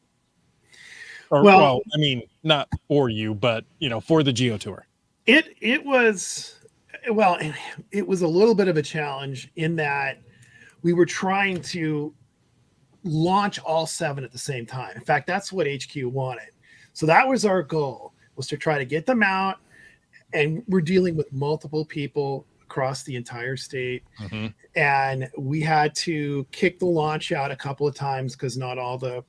Well, I mean, not for you, but for the GeoTour. It was a little bit of a challenge in that we were trying to launch all 7 at the same time. In fact, that's what HQ wanted. So that was our goal, was to try to get them out. And we're dealing with multiple people across the entire state. Mm-hmm. And we had to kick the launch out a couple of times because not all the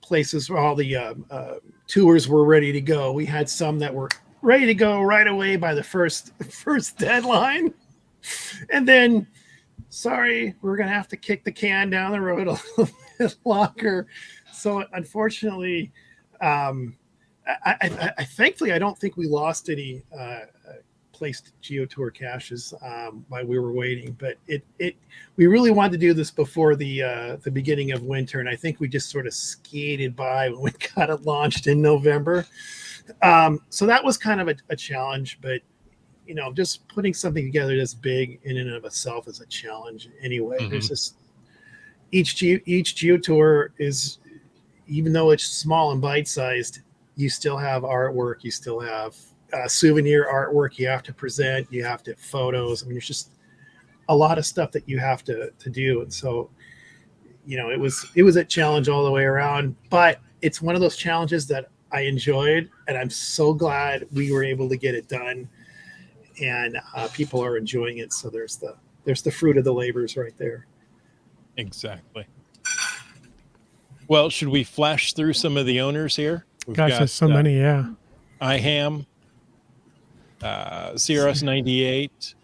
places, all the tours were ready to go. We had some that were ready to go right away by the first deadline. And then, sorry, we're going to have to kick the can down the road a little bit longer. So unfortunately, thankfully, I don't think we lost any placed GeoTour caches while we were waiting, but we really wanted to do this before the beginning of winter. And I think we just sort of skated by when we got it launched in November. So that was kind of a challenge, but just putting something together this big in and of itself is a challenge anyway. Mm-hmm. There's just each GeoTour is, even though it's small and bite-sized, you still have artwork, you still have souvenir artwork you have to present, you have to photos. I mean, there's just a lot of stuff that you have to do. And so, it was a challenge all the way around, but it's one of those challenges that I enjoyed, and I'm so glad we were able to get it done. and people are enjoying it. So there's the fruit of the labors right there. Exactly. Well, should we flash through some of the owners here? We've Gosh, there's so many. Yeah. IHAM, CRS 98,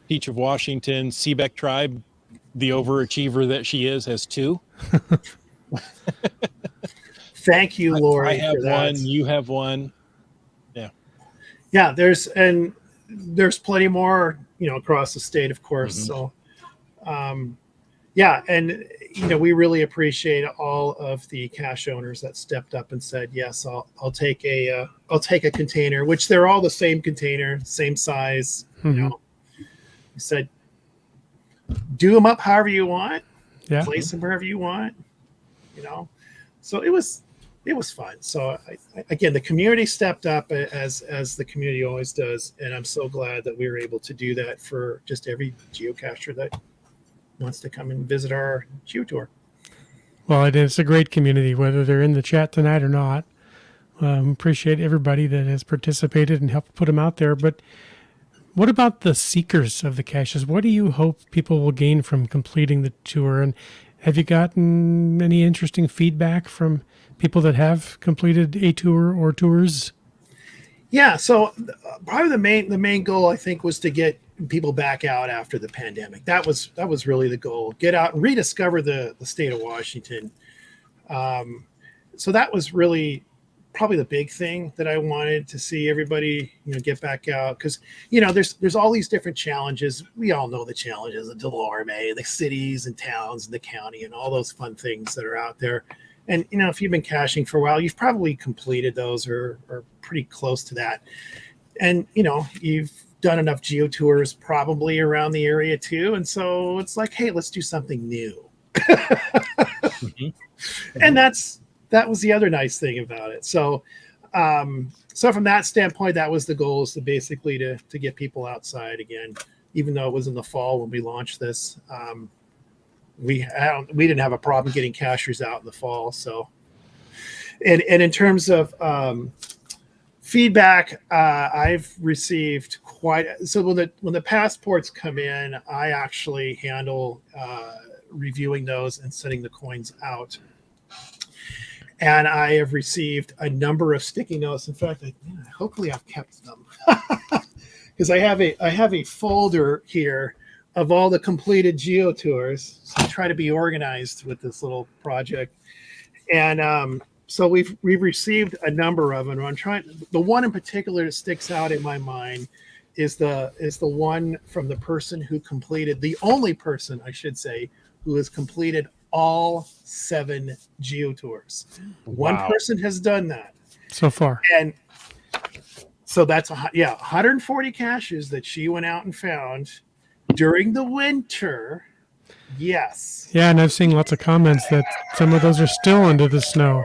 Peach of Washington, Seebeck Tribe, the overachiever that she is, has 2. Thank you, Lori. I have for that. 1. You have 1. Yeah, there's plenty more, across the state, of course. Mhm. So, yeah, and we really appreciate all of the cache owners that stepped up and said, yes, I'll take a container, which they're all the same container, same size. Mhm. He said, do them up however you want, Yeah. place them wherever you want, So it was fun. So again, the community stepped up as the community always does, and I'm so glad that we were able to do that for just every geocacher that wants to come and visit our GeoTour. Well, it's a great community, whether they're in the chat tonight or not. Appreciate everybody that has participated and helped put them out there. But what about the seekers of the caches? What do you hope people will gain from completing the tour? And have you gotten any interesting feedback from people that have completed a tour or tours? Yeah, so probably the main goal, I think, was to get people back out after the pandemic. That was really the goal. Get out and rediscover the state of Washington. So that was really probably the big thing that I wanted to see everybody, get back out, because there's all these different challenges. We all know the challenges of Delorme, the cities and towns and the county and all those fun things that are out there. And if you've been caching for a while, you've probably completed those or pretty close to that. And you've done enough geotours probably around the area too. And so it's like, hey, let's do something new. Mhm. And that was the other nice thing about it. So so from that standpoint, that was the goal, is to basically to get people outside again, even though it was in the fall when we launched this. We didn't have a problem getting cachers out in the fall. So, and in terms of feedback, I've received so when the passports come in, I actually handle reviewing those and sending the coins out. And I have received a number of sticky notes. In fact, hopefully I've kept them, because I have a folder here of all the completed geotours. So I try to be organized with this little project. And so we've received a number of them. The one in particular that sticks out in my mind is the one from the person who completed, the only person, I should say, who has completed all 7 geotours. One Wow. person has done that So far. and so that's 140 caches that she went out and found during the winter. Yes, Yeah, and I've seen lots of comments that some of those are still under the snow.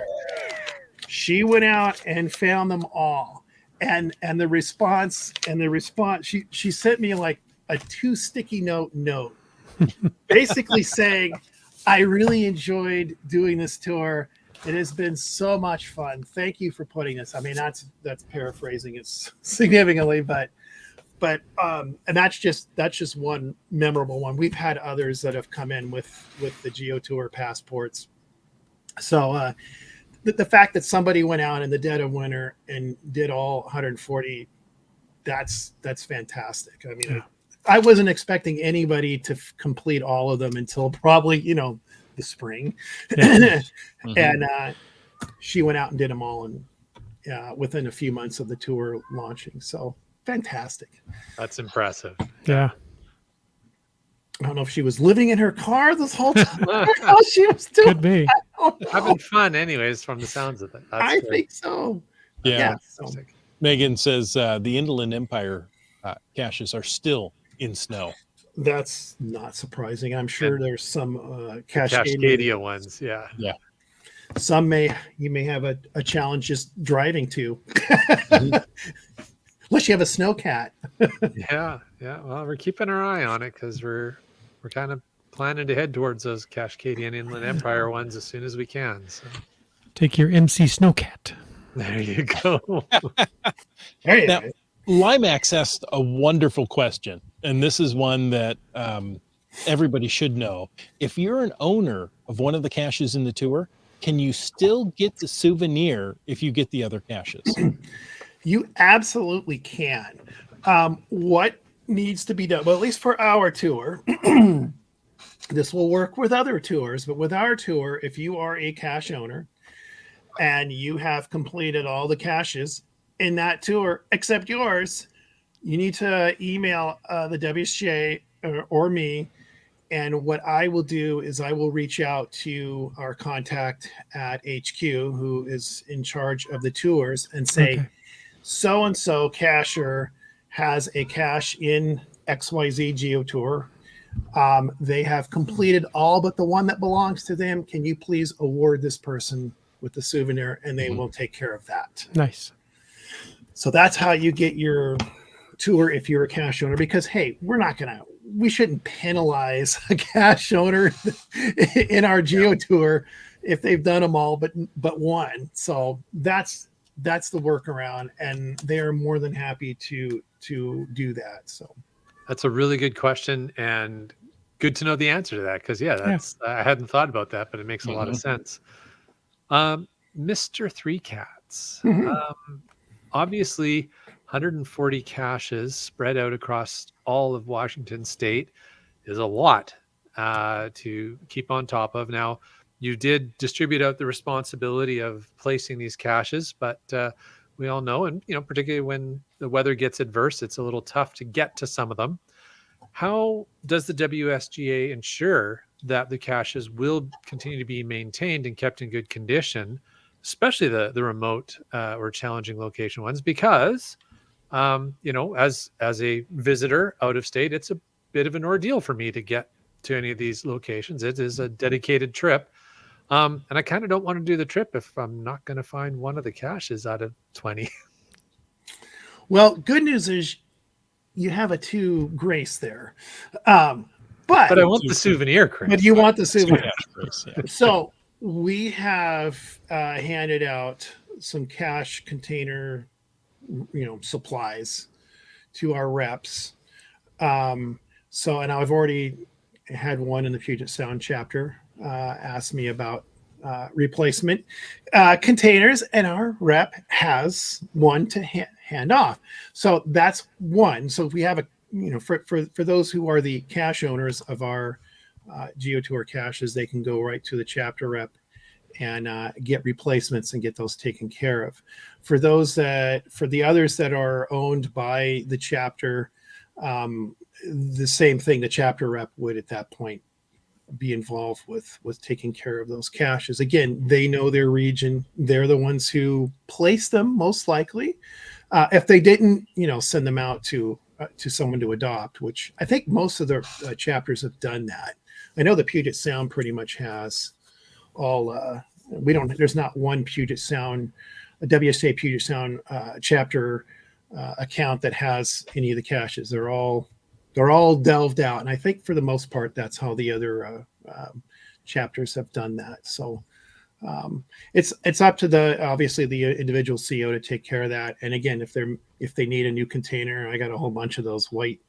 she went out and found them all, and the response she sent me like a 2 sticky note basically saying, I really enjoyed doing this tour. It has been so much fun. Thank you for putting this. I mean, that's paraphrasing it significantly, but and that's just one memorable one. We've had others that have come in with the GeoTour passports. So the fact that somebody went out in the dead of winter and did all 140, that's fantastic. I mean, I wasn't expecting anybody to complete all of them until probably, the spring. Yeah. Mhm. And she went out and did them all within a few months of the tour launching. So fantastic. That's impressive. Yeah. I don't know if she was living in her car this whole time or how she was doing. Could be. I don't know. Having fun, anyways, from the sounds of it. That's I great. think so. Yeah. So Megan says the Inland Empire caches are still in snow. that's not surprising. I'm sure And there's some Cascadia. Cascadia ones, yeah. Some you may have a challenge just driving to, Mhm. unless you have a snowcat. Yeah. Well, we're keeping our eye on it because we're kind of planning to head towards those Cascadian Inland Empire ones as soon as we can. So Take your MC Snowcat. there you go. There you Now, go. Limax asked a wonderful question, and this is one that everybody should know. If you're an owner of one of the caches in the tour, can you still get the souvenir if you get the other caches? You absolutely can. What needs to be done? Well, at least for our tour, this will work with other tours, but with our tour, if you are a cache owner and you have completed all the caches in that tour except yours, you need to email the WSGA or me. And what I will do is I will reach out to our contact at HQ, who is in charge of the tours, and say, so-and-so cacher has a cache in XYZ GeoTour. They have completed all but the one that belongs to them. Can you please award this person with the souvenir? And they will take care of that. Nice. So that's how you get your tour if you're a cache owner, because, hey, we shouldn't penalize a cache owner in our GeoTour if they've done them all but one. So that's the workaround, and they are more than happy to do that. So that's a really good question, and good to know the answer to that, because I hadn't thought about that, but it makes a lot of sense. Mr. Three Cats, obviously 140 caches spread out across all of Washington state is a lot to keep on top of. Now, you did distribute out the responsibility of placing these caches, but we all know, and particularly when the weather gets adverse, it's a little tough to get to some of them. How does the WSGA ensure that the caches will continue to be maintained and kept in good condition, especially the remote or challenging location ones? Because as a visitor out of state, it's a bit of an ordeal for me to get to any of these locations. It is a dedicated trip. And I kind of don't want to do the trip if I'm not going to find one of the caches out of 20. Well, good news is you have a 2 grace there. But I want the souvenir, Chris. But you want the souvenir. Yeah. So we have handed out some cache container supplies to our reps. And I've already had one in the Puget Sound chapter ask me about replacement containers, and our rep has one to hand off. So that's one. So if we have for those who are the cache owners of our GeoTour caches, they can go right to the chapter rep and get replacements and get those taken care of. For the others that are owned by the chapter, the same thing, the chapter rep would at that point be involved with taking care of those caches. Again, they know their region. They're the ones who place them most likely. If they didn't, send them out to someone to adopt, which I think most of the chapters have done that. I know the Puget Sound pretty much has all. There's not one Puget Sound, a WSA Puget Sound chapter account that has any of the caches. They're all delved out, and I think for the most part that's how the other chapters have done that. So it's up to obviously the individual CO to take care of that. And again, if they need a new container, I got a whole bunch of those white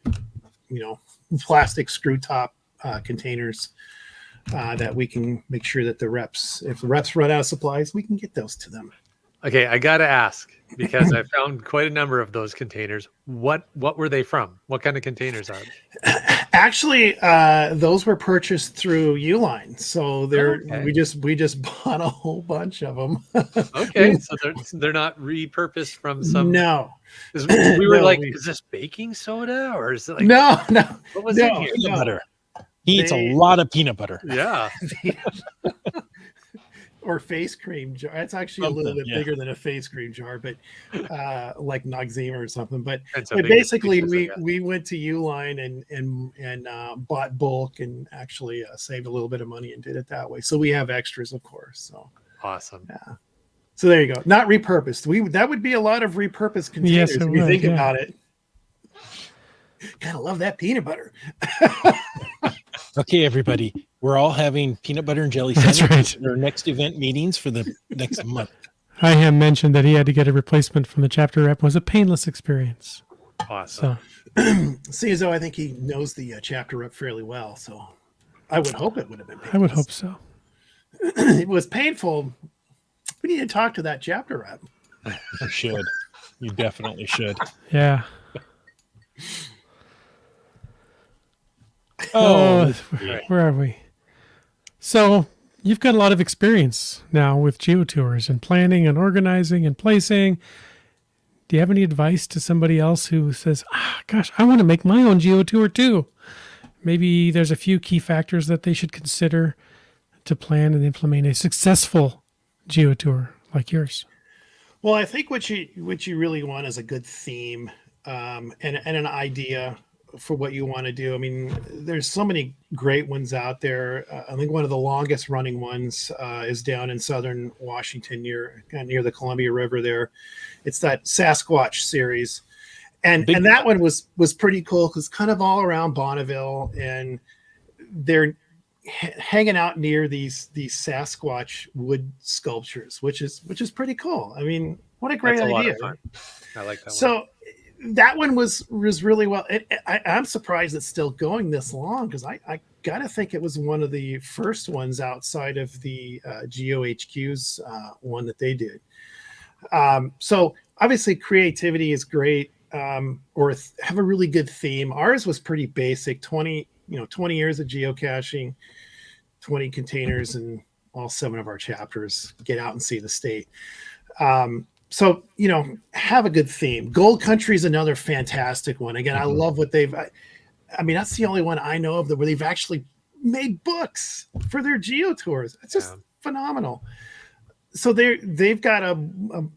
plastic screw top containers that we can make sure that if the reps run out of supplies, we can get those to them. Okay, I got to ask, because I found quite a number of those containers. What were they from? What kind of containers are they? Actually, those were purchased through Uline. So we just bought a whole bunch of them. Okay, so they're not repurposed from some. No, we were is this baking soda or is it like no? What was in here? Peanut butter. He eats a lot of peanut butter. Yeah. Or face cream jar. It's actually a little bit bigger than a face cream jar, but like Noxzema or something. But basically, we went to Uline and bought bulk and actually saved a little bit of money and did it that way. So we have extras, of course. So awesome. Yeah. So there you go. Not repurposed. That would be a lot of repurposed containers if you think about it. Gotta love that peanut butter. Okay, everybody, we're all having peanut butter and jelly That's sandwiches right. at our next event meetings for the next month. Hyham mentioned that he had to get a replacement from the chapter rep. It was a painless experience. Awesome. So See, as though I think he knows the chapter rep fairly well, so I would hope it would have been painless. I would hope so. It was painful. We need to talk to that chapter rep. You should. You definitely should. Yeah. Oh, Where are we? So you've got a lot of experience now with GeoTours and planning and organizing and placing. Do you have any advice to somebody else who says, gosh, I want to make my own GeoTour too? Maybe there's a few key factors that they should consider to plan and implement a successful GeoTour like yours. Well, I think what you really want is a good theme, and an idea for what you want to do. I mean, there's so many great ones out there. I think one of the longest running ones is down in southern Washington near the Columbia River there. It's that Sasquatch series. And that one was pretty cool because kind of all around Bonneville, and they're hanging out near these Sasquatch wood sculptures, which is pretty cool. I mean, what a great idea! A lot of fun. I like that one. So that one was really well. I'm surprised it's still going this long because I gotta think it was one of the first ones outside of the GeoHQ's one that they did. So obviously creativity is great, or have a really good theme. Ours was pretty basic. 20 years of geocaching, 20 containers, and all 7 of our chapters. Get out and see the state. So, have a good theme. Gold Country is another fantastic one. Again, I love what I mean, that's the only one I know of where they've actually made books for their GeoTours. It's just phenomenal. So they've got a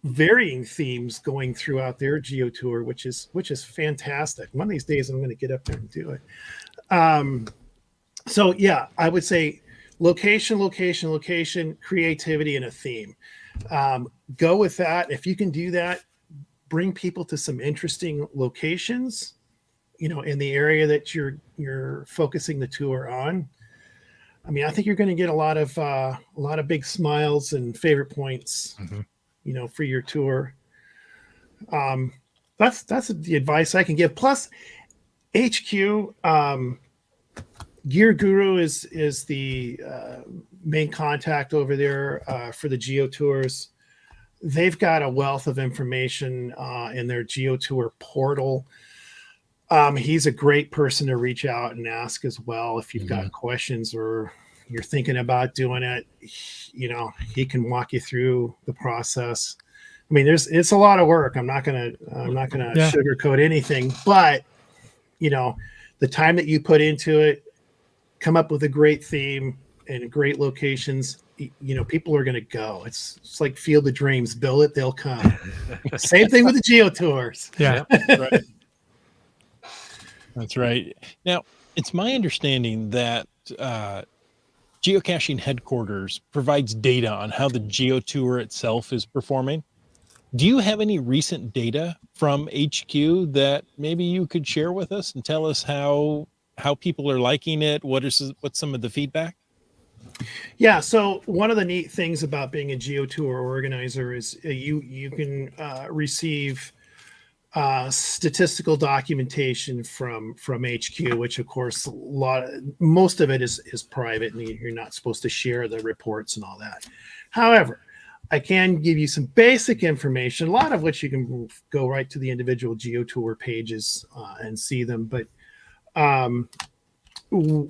varying themes going throughout their GeoTour, which is fantastic. One of these days I'm going to get up there and do it. So yeah, I would say location, creativity, and a theme. Go with that. If you can do that, bring people to some interesting locations, in the area that you're focusing the tour on. I mean, I think you're going to get a lot of big smiles and favorite points, for your tour. That's the advice I can give. Plus, HQ Gear Guru is the main contact over there for the GeoTours. They've got a wealth of information in their GeoTour portal. He's a great person to reach out and ask as well if you've got questions or you're thinking about doing it. He can walk you through the process. I mean, it's a lot of work. I'm not gonna sugarcoat anything, but the time that you put into it, come up with a great theme and great locations. People are going to go. It's like Field of Dreams. Build it, they'll come. Same thing with the GeoTours. Yeah. Right. That's right. Now, it's my understanding that geocaching headquarters provides data on how the GeoTour itself is performing. Do you have any recent data from HQ that maybe you could share with us and tell us how people are liking it? What's some of the feedback? Yeah. So one of the neat things about being a GeoTour organizer is you can receive statistical documentation from HQ, which of course most of it is private, and you're not supposed to share the reports and all that. However, I can give you some basic information, a lot of which you can go right to the individual GeoTour pages and see them. But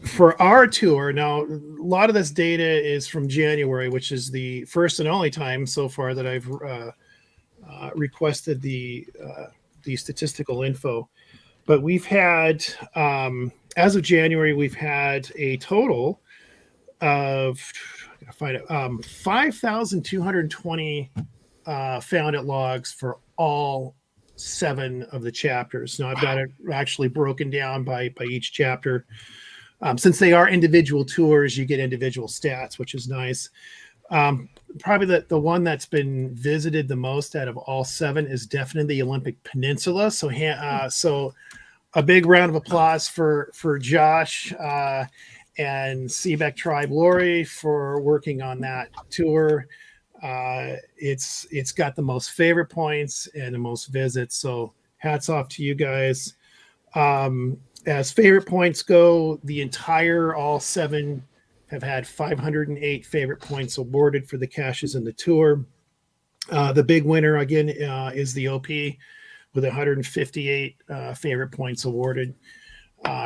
for our tour, now a lot of this data is from January, which is the first and only time so far that I've requested the statistical info. But we've had, as of January, we've had a total of 5,220 found it logs for all 7 of the chapters. Now I've got it actually broken down by each chapter. Since they are individual tours, you get individual stats, which is nice. Probably the one that's been visited the most out of all 7 is definitely the Olympic Peninsula. So a big round of applause for Josh and Seebeck Tribe Lori for working on that tour. It's got the most favorite points and the most visits. So hats off to you guys. As favorite points go, all 7 have had 508 favorite points awarded for the caches in the tour. The big winner again is the OP with 158 favorite points awarded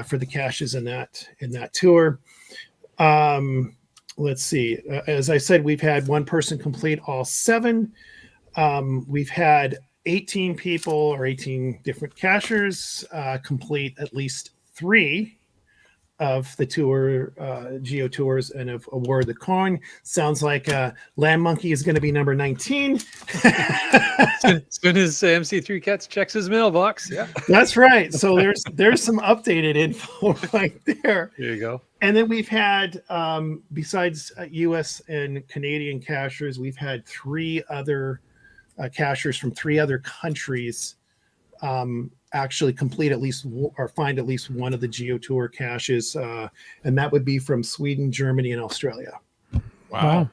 for the caches in that tour. Let's see. As I said, we've had one person complete all 7. We've had 18 people or 18 different cachers complete at least 3 of the tour GeoTours and have awarded the coin. Sounds like Land Monkey is going to be number 19. As soon as MC3 Cats checks his mailbox. Yeah, that's right. So there's some updated info right there. There you go. And then we've had, besides U.S. and Canadian cachers, we've had 3 other cachers from 3 other countries actually complete at least or find at least one of the GeoTour caches, and that would be from Sweden, Germany, and Australia. Wow.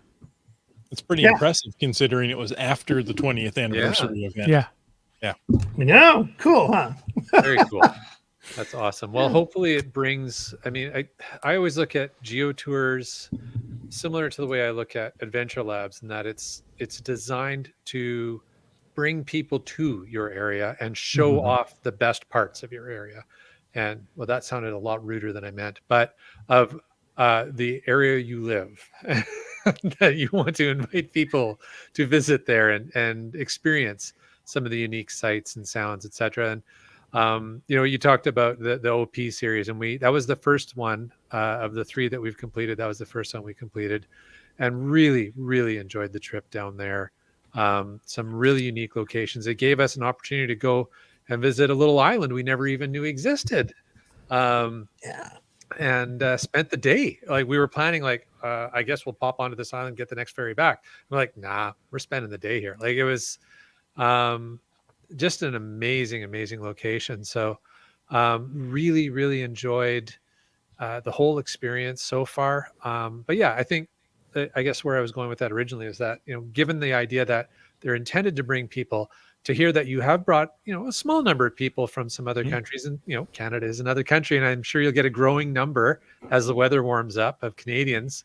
That's pretty impressive considering it was after the 20th anniversary event. Yeah. I know. Cool, huh? Very cool. That's awesome. Well, hopefully it brings, I mean, I always look at GeoTours similar to the way I look at Adventure Labs, in that it's designed to bring people to your area and show off the best parts of your area. And well, that sounded a lot ruder than I meant, but of the area you live that you want to invite people to visit there and experience some of the unique sights and sounds, etc. And you talked about the OP series, and that was the first one of the 3 that we've completed. That was the first one we completed, and really, really enjoyed the trip down there. Some really unique locations. It gave us an opportunity to go and visit a little island we never even knew existed. And spent the day. Like, we were planning, like, I guess we'll pop onto this island, get the next ferry back. We're like, nah, we're spending the day here. Like, it was just an amazing, amazing location. So really, really enjoyed the whole experience so far. But yeah, I guess where I was going with that originally is that, given the idea that they're intended to bring people, to hear that you have brought, a small number of people from some other countries, and, Canada is another country, and I'm sure you'll get a growing number as the weather warms up of Canadians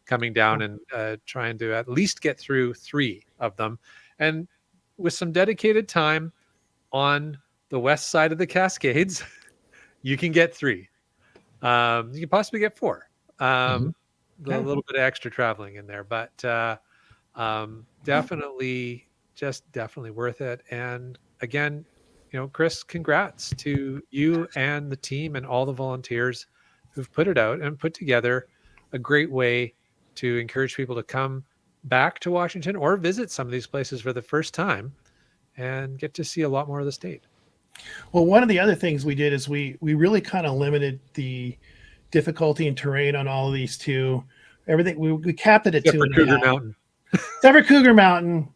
coming down and trying to at least get through 3 of them. And with some dedicated time on the west side of the Cascades, you can get 3. You can possibly get 4. A little bit of extra traveling in there, but definitely worth it. And again, Chris, congrats to you and the team and all the volunteers who've put it out and put together a great way to encourage people to come back to Washington or visit some of these places for the first time and get to see a lot more of the state. Well, one of the other things we did is we really kind of limited the difficulty and terrain on all of these too. Everything we capped it at 2.5. Cougar Mountain. Except for Cougar Mountain.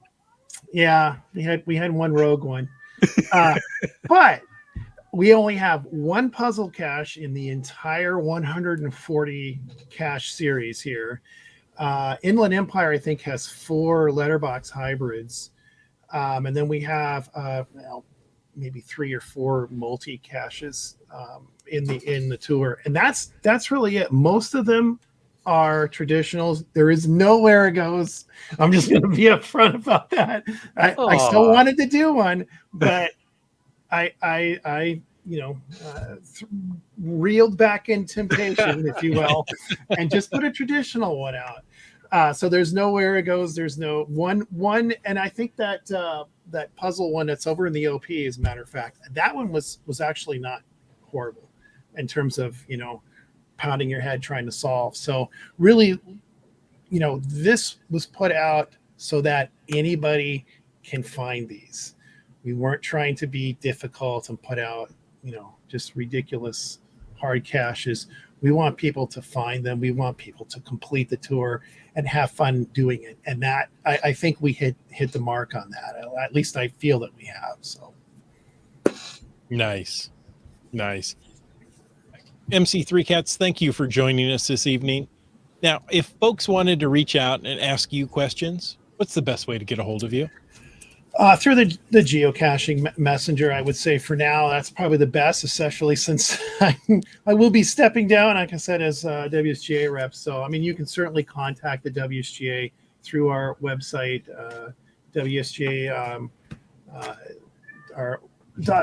Yeah, we had one rogue one. But we only have one puzzle cache in the entire 140 cache series here. Inland Empire, I think, has 4 letterbox hybrids. And then we have maybe 3 or 4 multi caches in the tour, and that's really it. Most of them are traditionals. There is nowhere it goes. I'm just going to be upfront about that. I still wanted to do one, but I reeled back in temptation, if you will, and just put a traditional one out. So there's nowhere it goes. There's no one, and I think that that puzzle one that's over in the OP, as a matter of fact, that one was actually not horrible in terms of pounding your head trying to solve. So really, this was put out so that anybody can find these. We weren't trying to be difficult and put out just ridiculous hard caches. We want people to find them. We want people to complete the tour and have fun doing it. And that I think we hit the mark on that. At least I feel that we have. So nice. MC3 Cats, thank you for joining us this evening. Now, if folks wanted to reach out and ask you questions, What's the best way to get a hold of you? Through the geocaching messenger, I would say for now that's probably the best, especially since I will be stepping down, like I said, as WSGA rep. So I mean, you can certainly contact the WSGA through our website, WSGA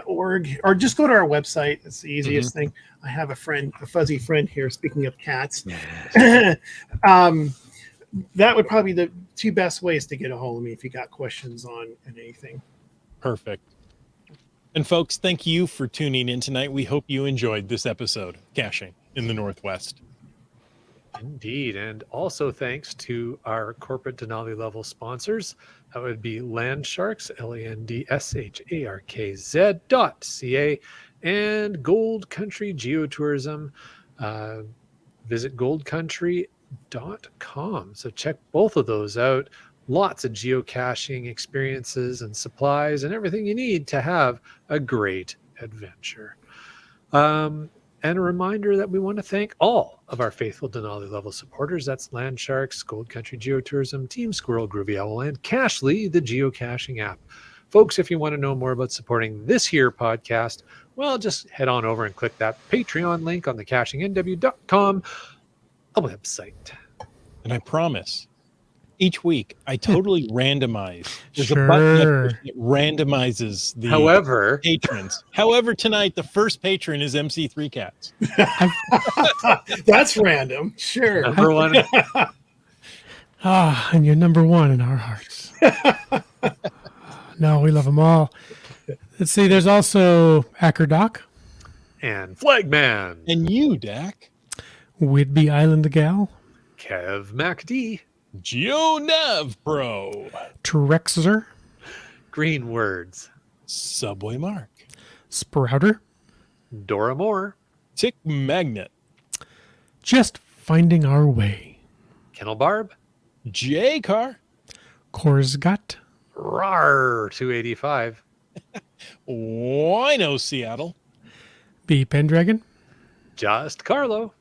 .org, or just go to our website. It's the easiest thing. I have a fuzzy friend here. Speaking of cats, that would probably be the two best ways to get a hold of me if you got questions on anything. Perfect. And folks, thank you for tuning in tonight. We hope you enjoyed this episode of Caching in the Northwest. Indeed. And also thanks to our corporate Denali level sponsors. That would be Landsharks, LANDSHARKZ.ca, and Gold Country Geotourism. Visit goldcountry.com. So check both of those out. Lots of geocaching experiences and supplies and everything you need to have a great adventure. And a reminder that we want to thank all of our faithful Denali level supporters. That's Landsharks, Gold Country Geotourism, Team Squirrel, Groovy Owl, and Cachly, the geocaching app. Folks, if you want to know more about supporting this here podcast, well, just head on over and click that Patreon link on the cachingnw.com website. And I promise, each week I totally randomize. There's a Sure. button that randomizes the However, patrons. However, tonight the first patron is MC3 Cats. That's random. Sure. number one, And you're number one in our hearts. No, we love them all. Let's see. There's also Ackerdoc, and Flagman, And you, Dak. Whidbey Island Gal, Kev MacD, GeoNav Pro. Trexer, Green Words, Subway Mark. Sprouter, Dora Moore, Tick Magnet. Just Finding Our Way, Kennel Barb, J Car. Korsgat, Rar 285, Wino Seattle. B Pendragon, Just Carlo,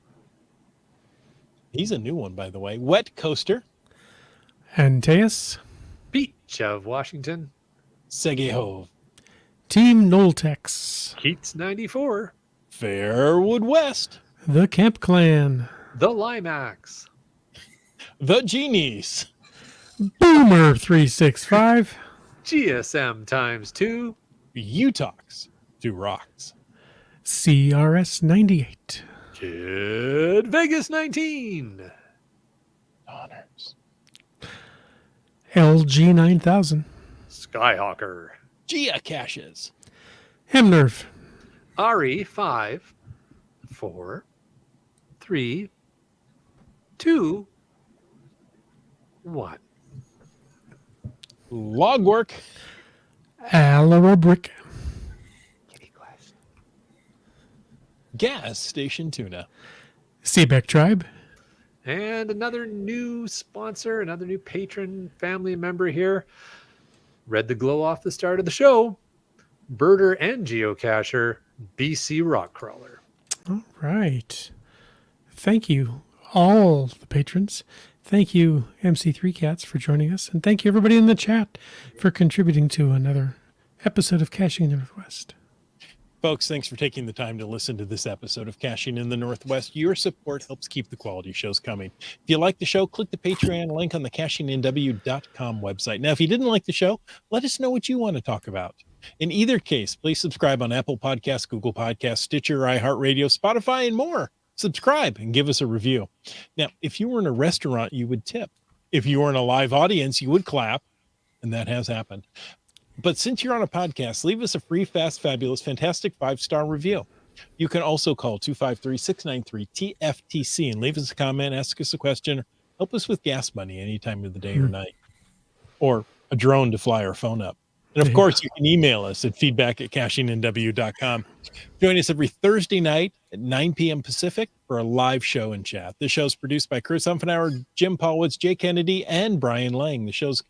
He's a new one, by the way. Wet Coaster. Antaeus, Beach of Washington, Segehove. Team Noltex, Keats 94, Fairwood West. The Camp Clan, The Limax, The Genies. Boomer 365, GSM times 2, Utox. Two Rocks. CRS 98, Kid Vegas 19, Honors. LG 9000, Skyhawker, Geocaches. Hemnerv, Ari 5, 4, 3, 2, 1. Logwork. Alarobrick, Gas Station Tuna. Seebeck Tribe, And another new sponsor, another new patron family member here. Read the glow off the start of the show. Birder and geocacher, BC Rockcrawler. All right. Thank you, all the patrons. Thank you, MC3 Cats, for joining us. And thank you, everybody in the chat, for contributing to another episode of Caching in the Northwest. Folks, thanks for taking the time to listen to this episode of Caching in the Northwest. Your support helps keep the quality shows coming. If you like the show, click the Patreon link on the cachingnw.com website. Now, if you didn't like the show, let us know what you want to talk about. In either case, please subscribe on Apple Podcasts, Google Podcasts, Stitcher, iHeartRadio, Spotify, and more. Subscribe and give us a review. Now, if you were in a restaurant, you would tip. If you were in a live audience, you would clap, and that has happened. But since you're on a podcast, leave us a free, fast, fabulous, fantastic 5-star review. You can also call 253-693-TFTC and leave us a comment, ask us a question, or help us with gas money any time of the day or night, or a drone to fly our phone up. And of course, you can email us at feedback@cachingnw.com. Join us every Thursday night at 9 p.m. Pacific for a live show and chat. This show is produced by Chris Umfenauer, Jim Paulwitz, Jay Kennedy, and Brian Lang. The show's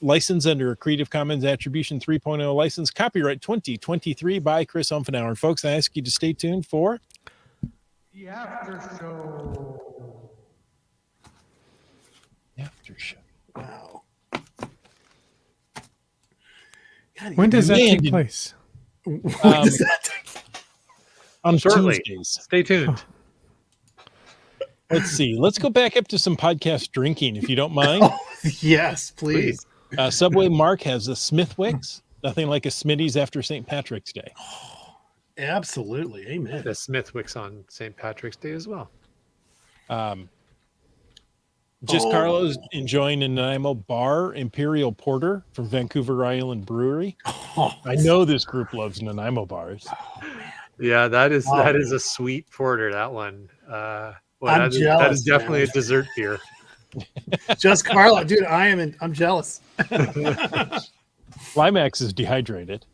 licensed under a Creative Commons Attribution 3.0 license, copyright 2023 by Chris Umfenauer. Folks, I ask you to stay tuned for The After Show. After Show. Wow. When does that Man, take did- place? When does that take- on Shortly. Tuesdays. Stay tuned. Let's see. Let's go back up to some podcast drinking, if you don't mind. Oh, yes, please. Subway Mark has a Smithwick's. Nothing like a Smitty's after St. Patrick's Day. Absolutely. Amen. The Smithwick's on St. Patrick's Day as well. Just Oh. Carlos enjoying a Nanaimo Bar Imperial Porter from Vancouver Island Brewery. Oh, I know this group loves Nanaimo bars. Yeah, that is Wow. a sweet porter. That one. Well, I'm that is jealous, definitely man. a dessert beer. just Carla, dude. I'm jealous. Climax is dehydrated.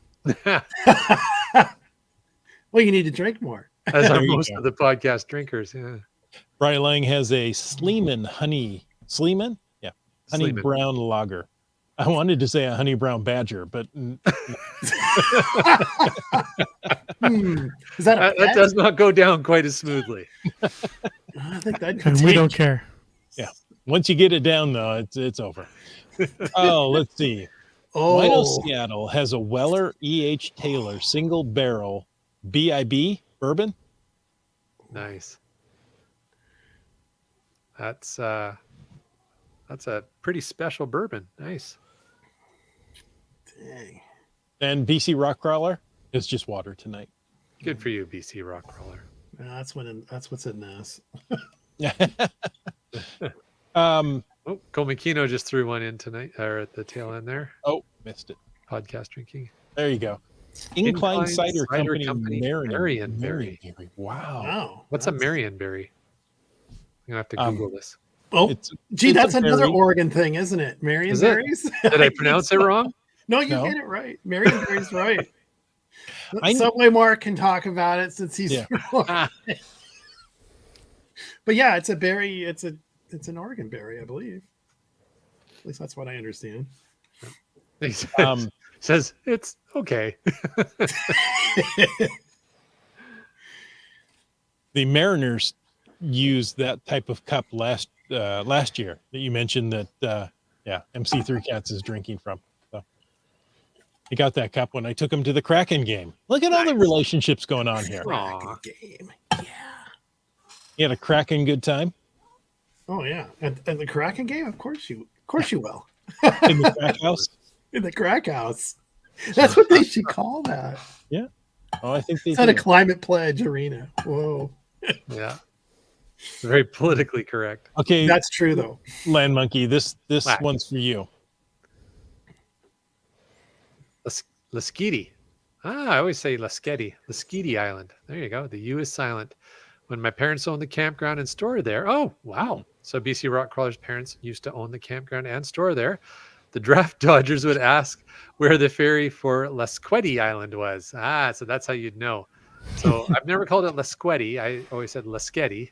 Well, you need to drink more. As are There you most go. of the podcast drinkers. Yeah. Brian Lang has a Sleeman honey. Sleeman? Yeah. Honey Sleeman. brown lager. I wanted to say a honey brown badger, but Is that a That pet? does not go down quite as smoothly. I think that And we don't care. once you get it down, though, it's over. Oh, let's see. Wino Oh, Seattle has a Weller E.H. Taylor single barrel BIB bourbon. Nice. That's a pretty special bourbon. Nice. dang. And BC Rock Crawler is just water tonight. Good for you, BC Rockcrawler. That's what's in this. um, Oh, Komikino just threw one in tonight, or at the tail end there. oh, missed it. Podcast drinking. There you go. Incline Incline Cider Cider Company, Company, Marionberry. Marionberry. Wow. Wow. What's a That's- Marionberry? I'm gonna have to Um, Google this. Oh, It's gee, it's a that's another berry. Oregon thing, isn't it? Marion Is it? berries. Did I pronounce it wrong? No, you No. get it right. Marion berries, right. I kn- Subway Mark can talk about it since he's. Yeah. But yeah, it's a berry. It's an Oregon berry, I believe. At least that's what I understand. He says, Um, says it's okay. the Mariners used that type of cup last year that you mentioned that MC3 Cats is drinking from. So he got that cup when I took him to the Kraken game. Look at all the relationships going on here. Aw. Game. You had a Kraken good time Oh yeah, and the Kraken game. Of course you will. in the crack house. In the crack house. That's what they should call that. Oh, I think they It's not a did. climate pledge arena. Whoa, Yeah. Very politically correct. Okay, that's true though. Land Monkey, this Whack. one's for you. Lasqueti. I always say Lasqueti. Lasqueti Island. There you go. The U is silent. When my parents owned the campground and store there. Oh, wow. So BC Rockcrawler's parents used to own the campground and store there. The draft dodgers would ask where the ferry for Lasqueti Island was. So that's how you'd know. So I've never called it Lasqueti. I always said Lasqueti,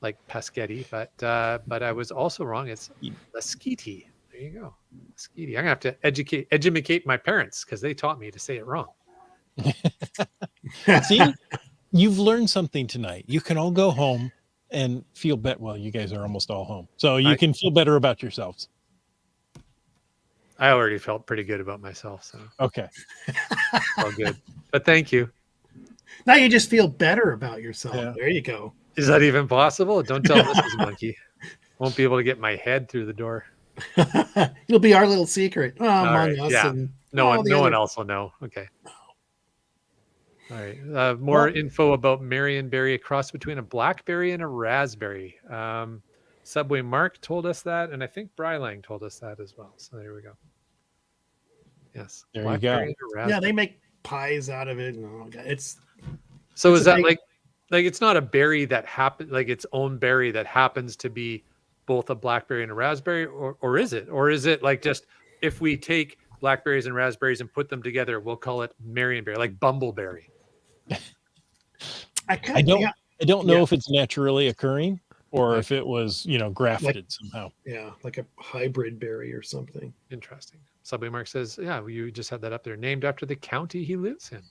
like Paschetti, but I was also wrong. It's Lasqueti. There you go. Lasqueti. I'm gonna have to educate my parents because they taught me to say it wrong. See, you've learned something tonight. You can all go home and feel better. Well, you guys are almost all home, so you can feel better about yourselves. I already felt pretty good about myself, so Okay. all good. But thank you. Now you just feel better about yourself. Yeah. There you go. Is that even possible? Don't tell Mrs. Monkey. Won't be able to get my head through the door. It'll be our little secret among right, us. yeah. And No all one, the no one other- else will know. Okay. All right. More info about Marionberry, a cross between a blackberry and a raspberry. Subway Mark told us that, and I think Brylang told us that as well. So there we go. Yes. There you Blackberry go. and a Yeah, raspberry. they make pies out of it. And all that. It's So it's is a that big- like it's not a berry that happen like its own berry that happens to be both a blackberry and a raspberry, or is it? Or is it like just if we take blackberries and raspberries and put them together, we'll call it Marionberry, like bumbleberry. I kind don't. yeah, I don't know Yeah. if it's naturally occurring or if it was, grafted somehow. yeah, like a hybrid berry or something. Interesting. Subway Mark says, yeah, you just had that up there, named after the county he lives in.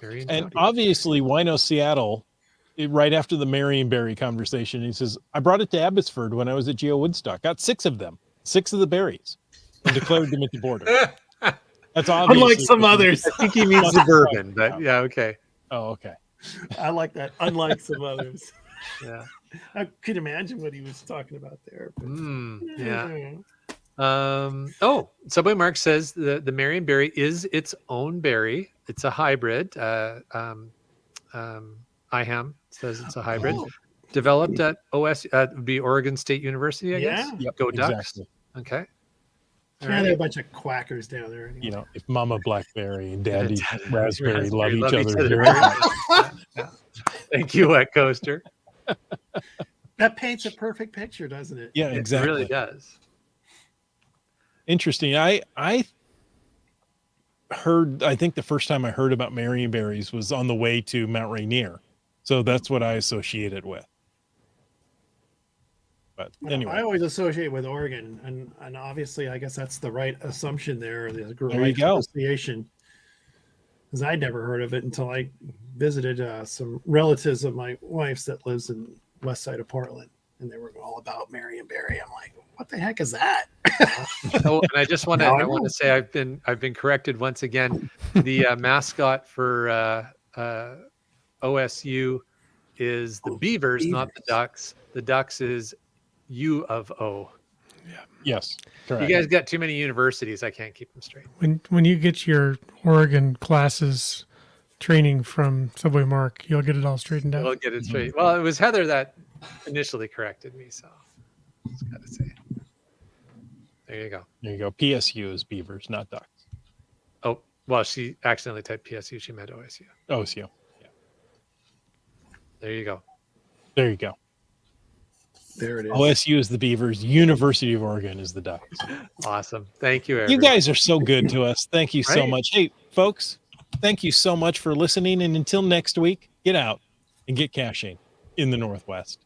Marion And County. obviously, Wino Seattle, right after the Marionberry conversation, he says, I brought it to Abbotsford when I was at Geo Woodstock. Got 6 of them, 6 of the berries, and declared them at the border. That's obvious. Unlike some others. I think he means suburban, but yeah, okay. Oh, okay. I like that. Unlike some others. Yeah. I could imagine what he was talking about there. But, Yeah. Oh, Subway Mark says the Marion berry is its own berry. It's a hybrid. IHAM says it's a hybrid. Oh. Developed at would be Oregon State University, I guess. Yeah. Go Ducks. Exactly. Okay. All Yeah, right. they're a bunch of quackers down there. You know, if Mama Blackberry and Daddy Daddy Raspberry love each love other. Yeah. Thank you, Wet Coaster. That paints a perfect picture, doesn't it? Yeah, It exactly. really does. Interesting. I heard, I think the first time I heard about Marionberries was on the way to Mount Rainier. So that's what I associate it with. But Well, anyway, I always associate with Oregon, and obviously, I guess that's the right assumption there. The you right go. association, because I'd never heard of it until I visited some relatives of my wife's that lives in west side of Portland, and they were all about Marionberry. I'm like, what the heck is that? Oh, and I just want to Now I I want know. to say I've been corrected once again. The mascot for OSU is the Beavers, not the Ducks. The Ducks is U of O. yes, You correct. guys got too many universities. I can't keep them straight. When you get your Oregon classes training from Subway Mark, you'll get it all straightened We'll out. get it straight. Well, it was Heather that initially corrected me, so just gotta say. There you go. There you go. PSU is Beavers, not Ducks. Oh, well, she accidentally typed PSU. She meant OSU. OSU. Yeah. There you go. There you go. There it is. OSU is the Beavers. University of Oregon is the Ducks. Awesome. Thank you, You everyone. guys are so good to us. Thank you so Right. much. Hey, folks, thank you so much for listening. And until next week, get out and get caching in the Northwest.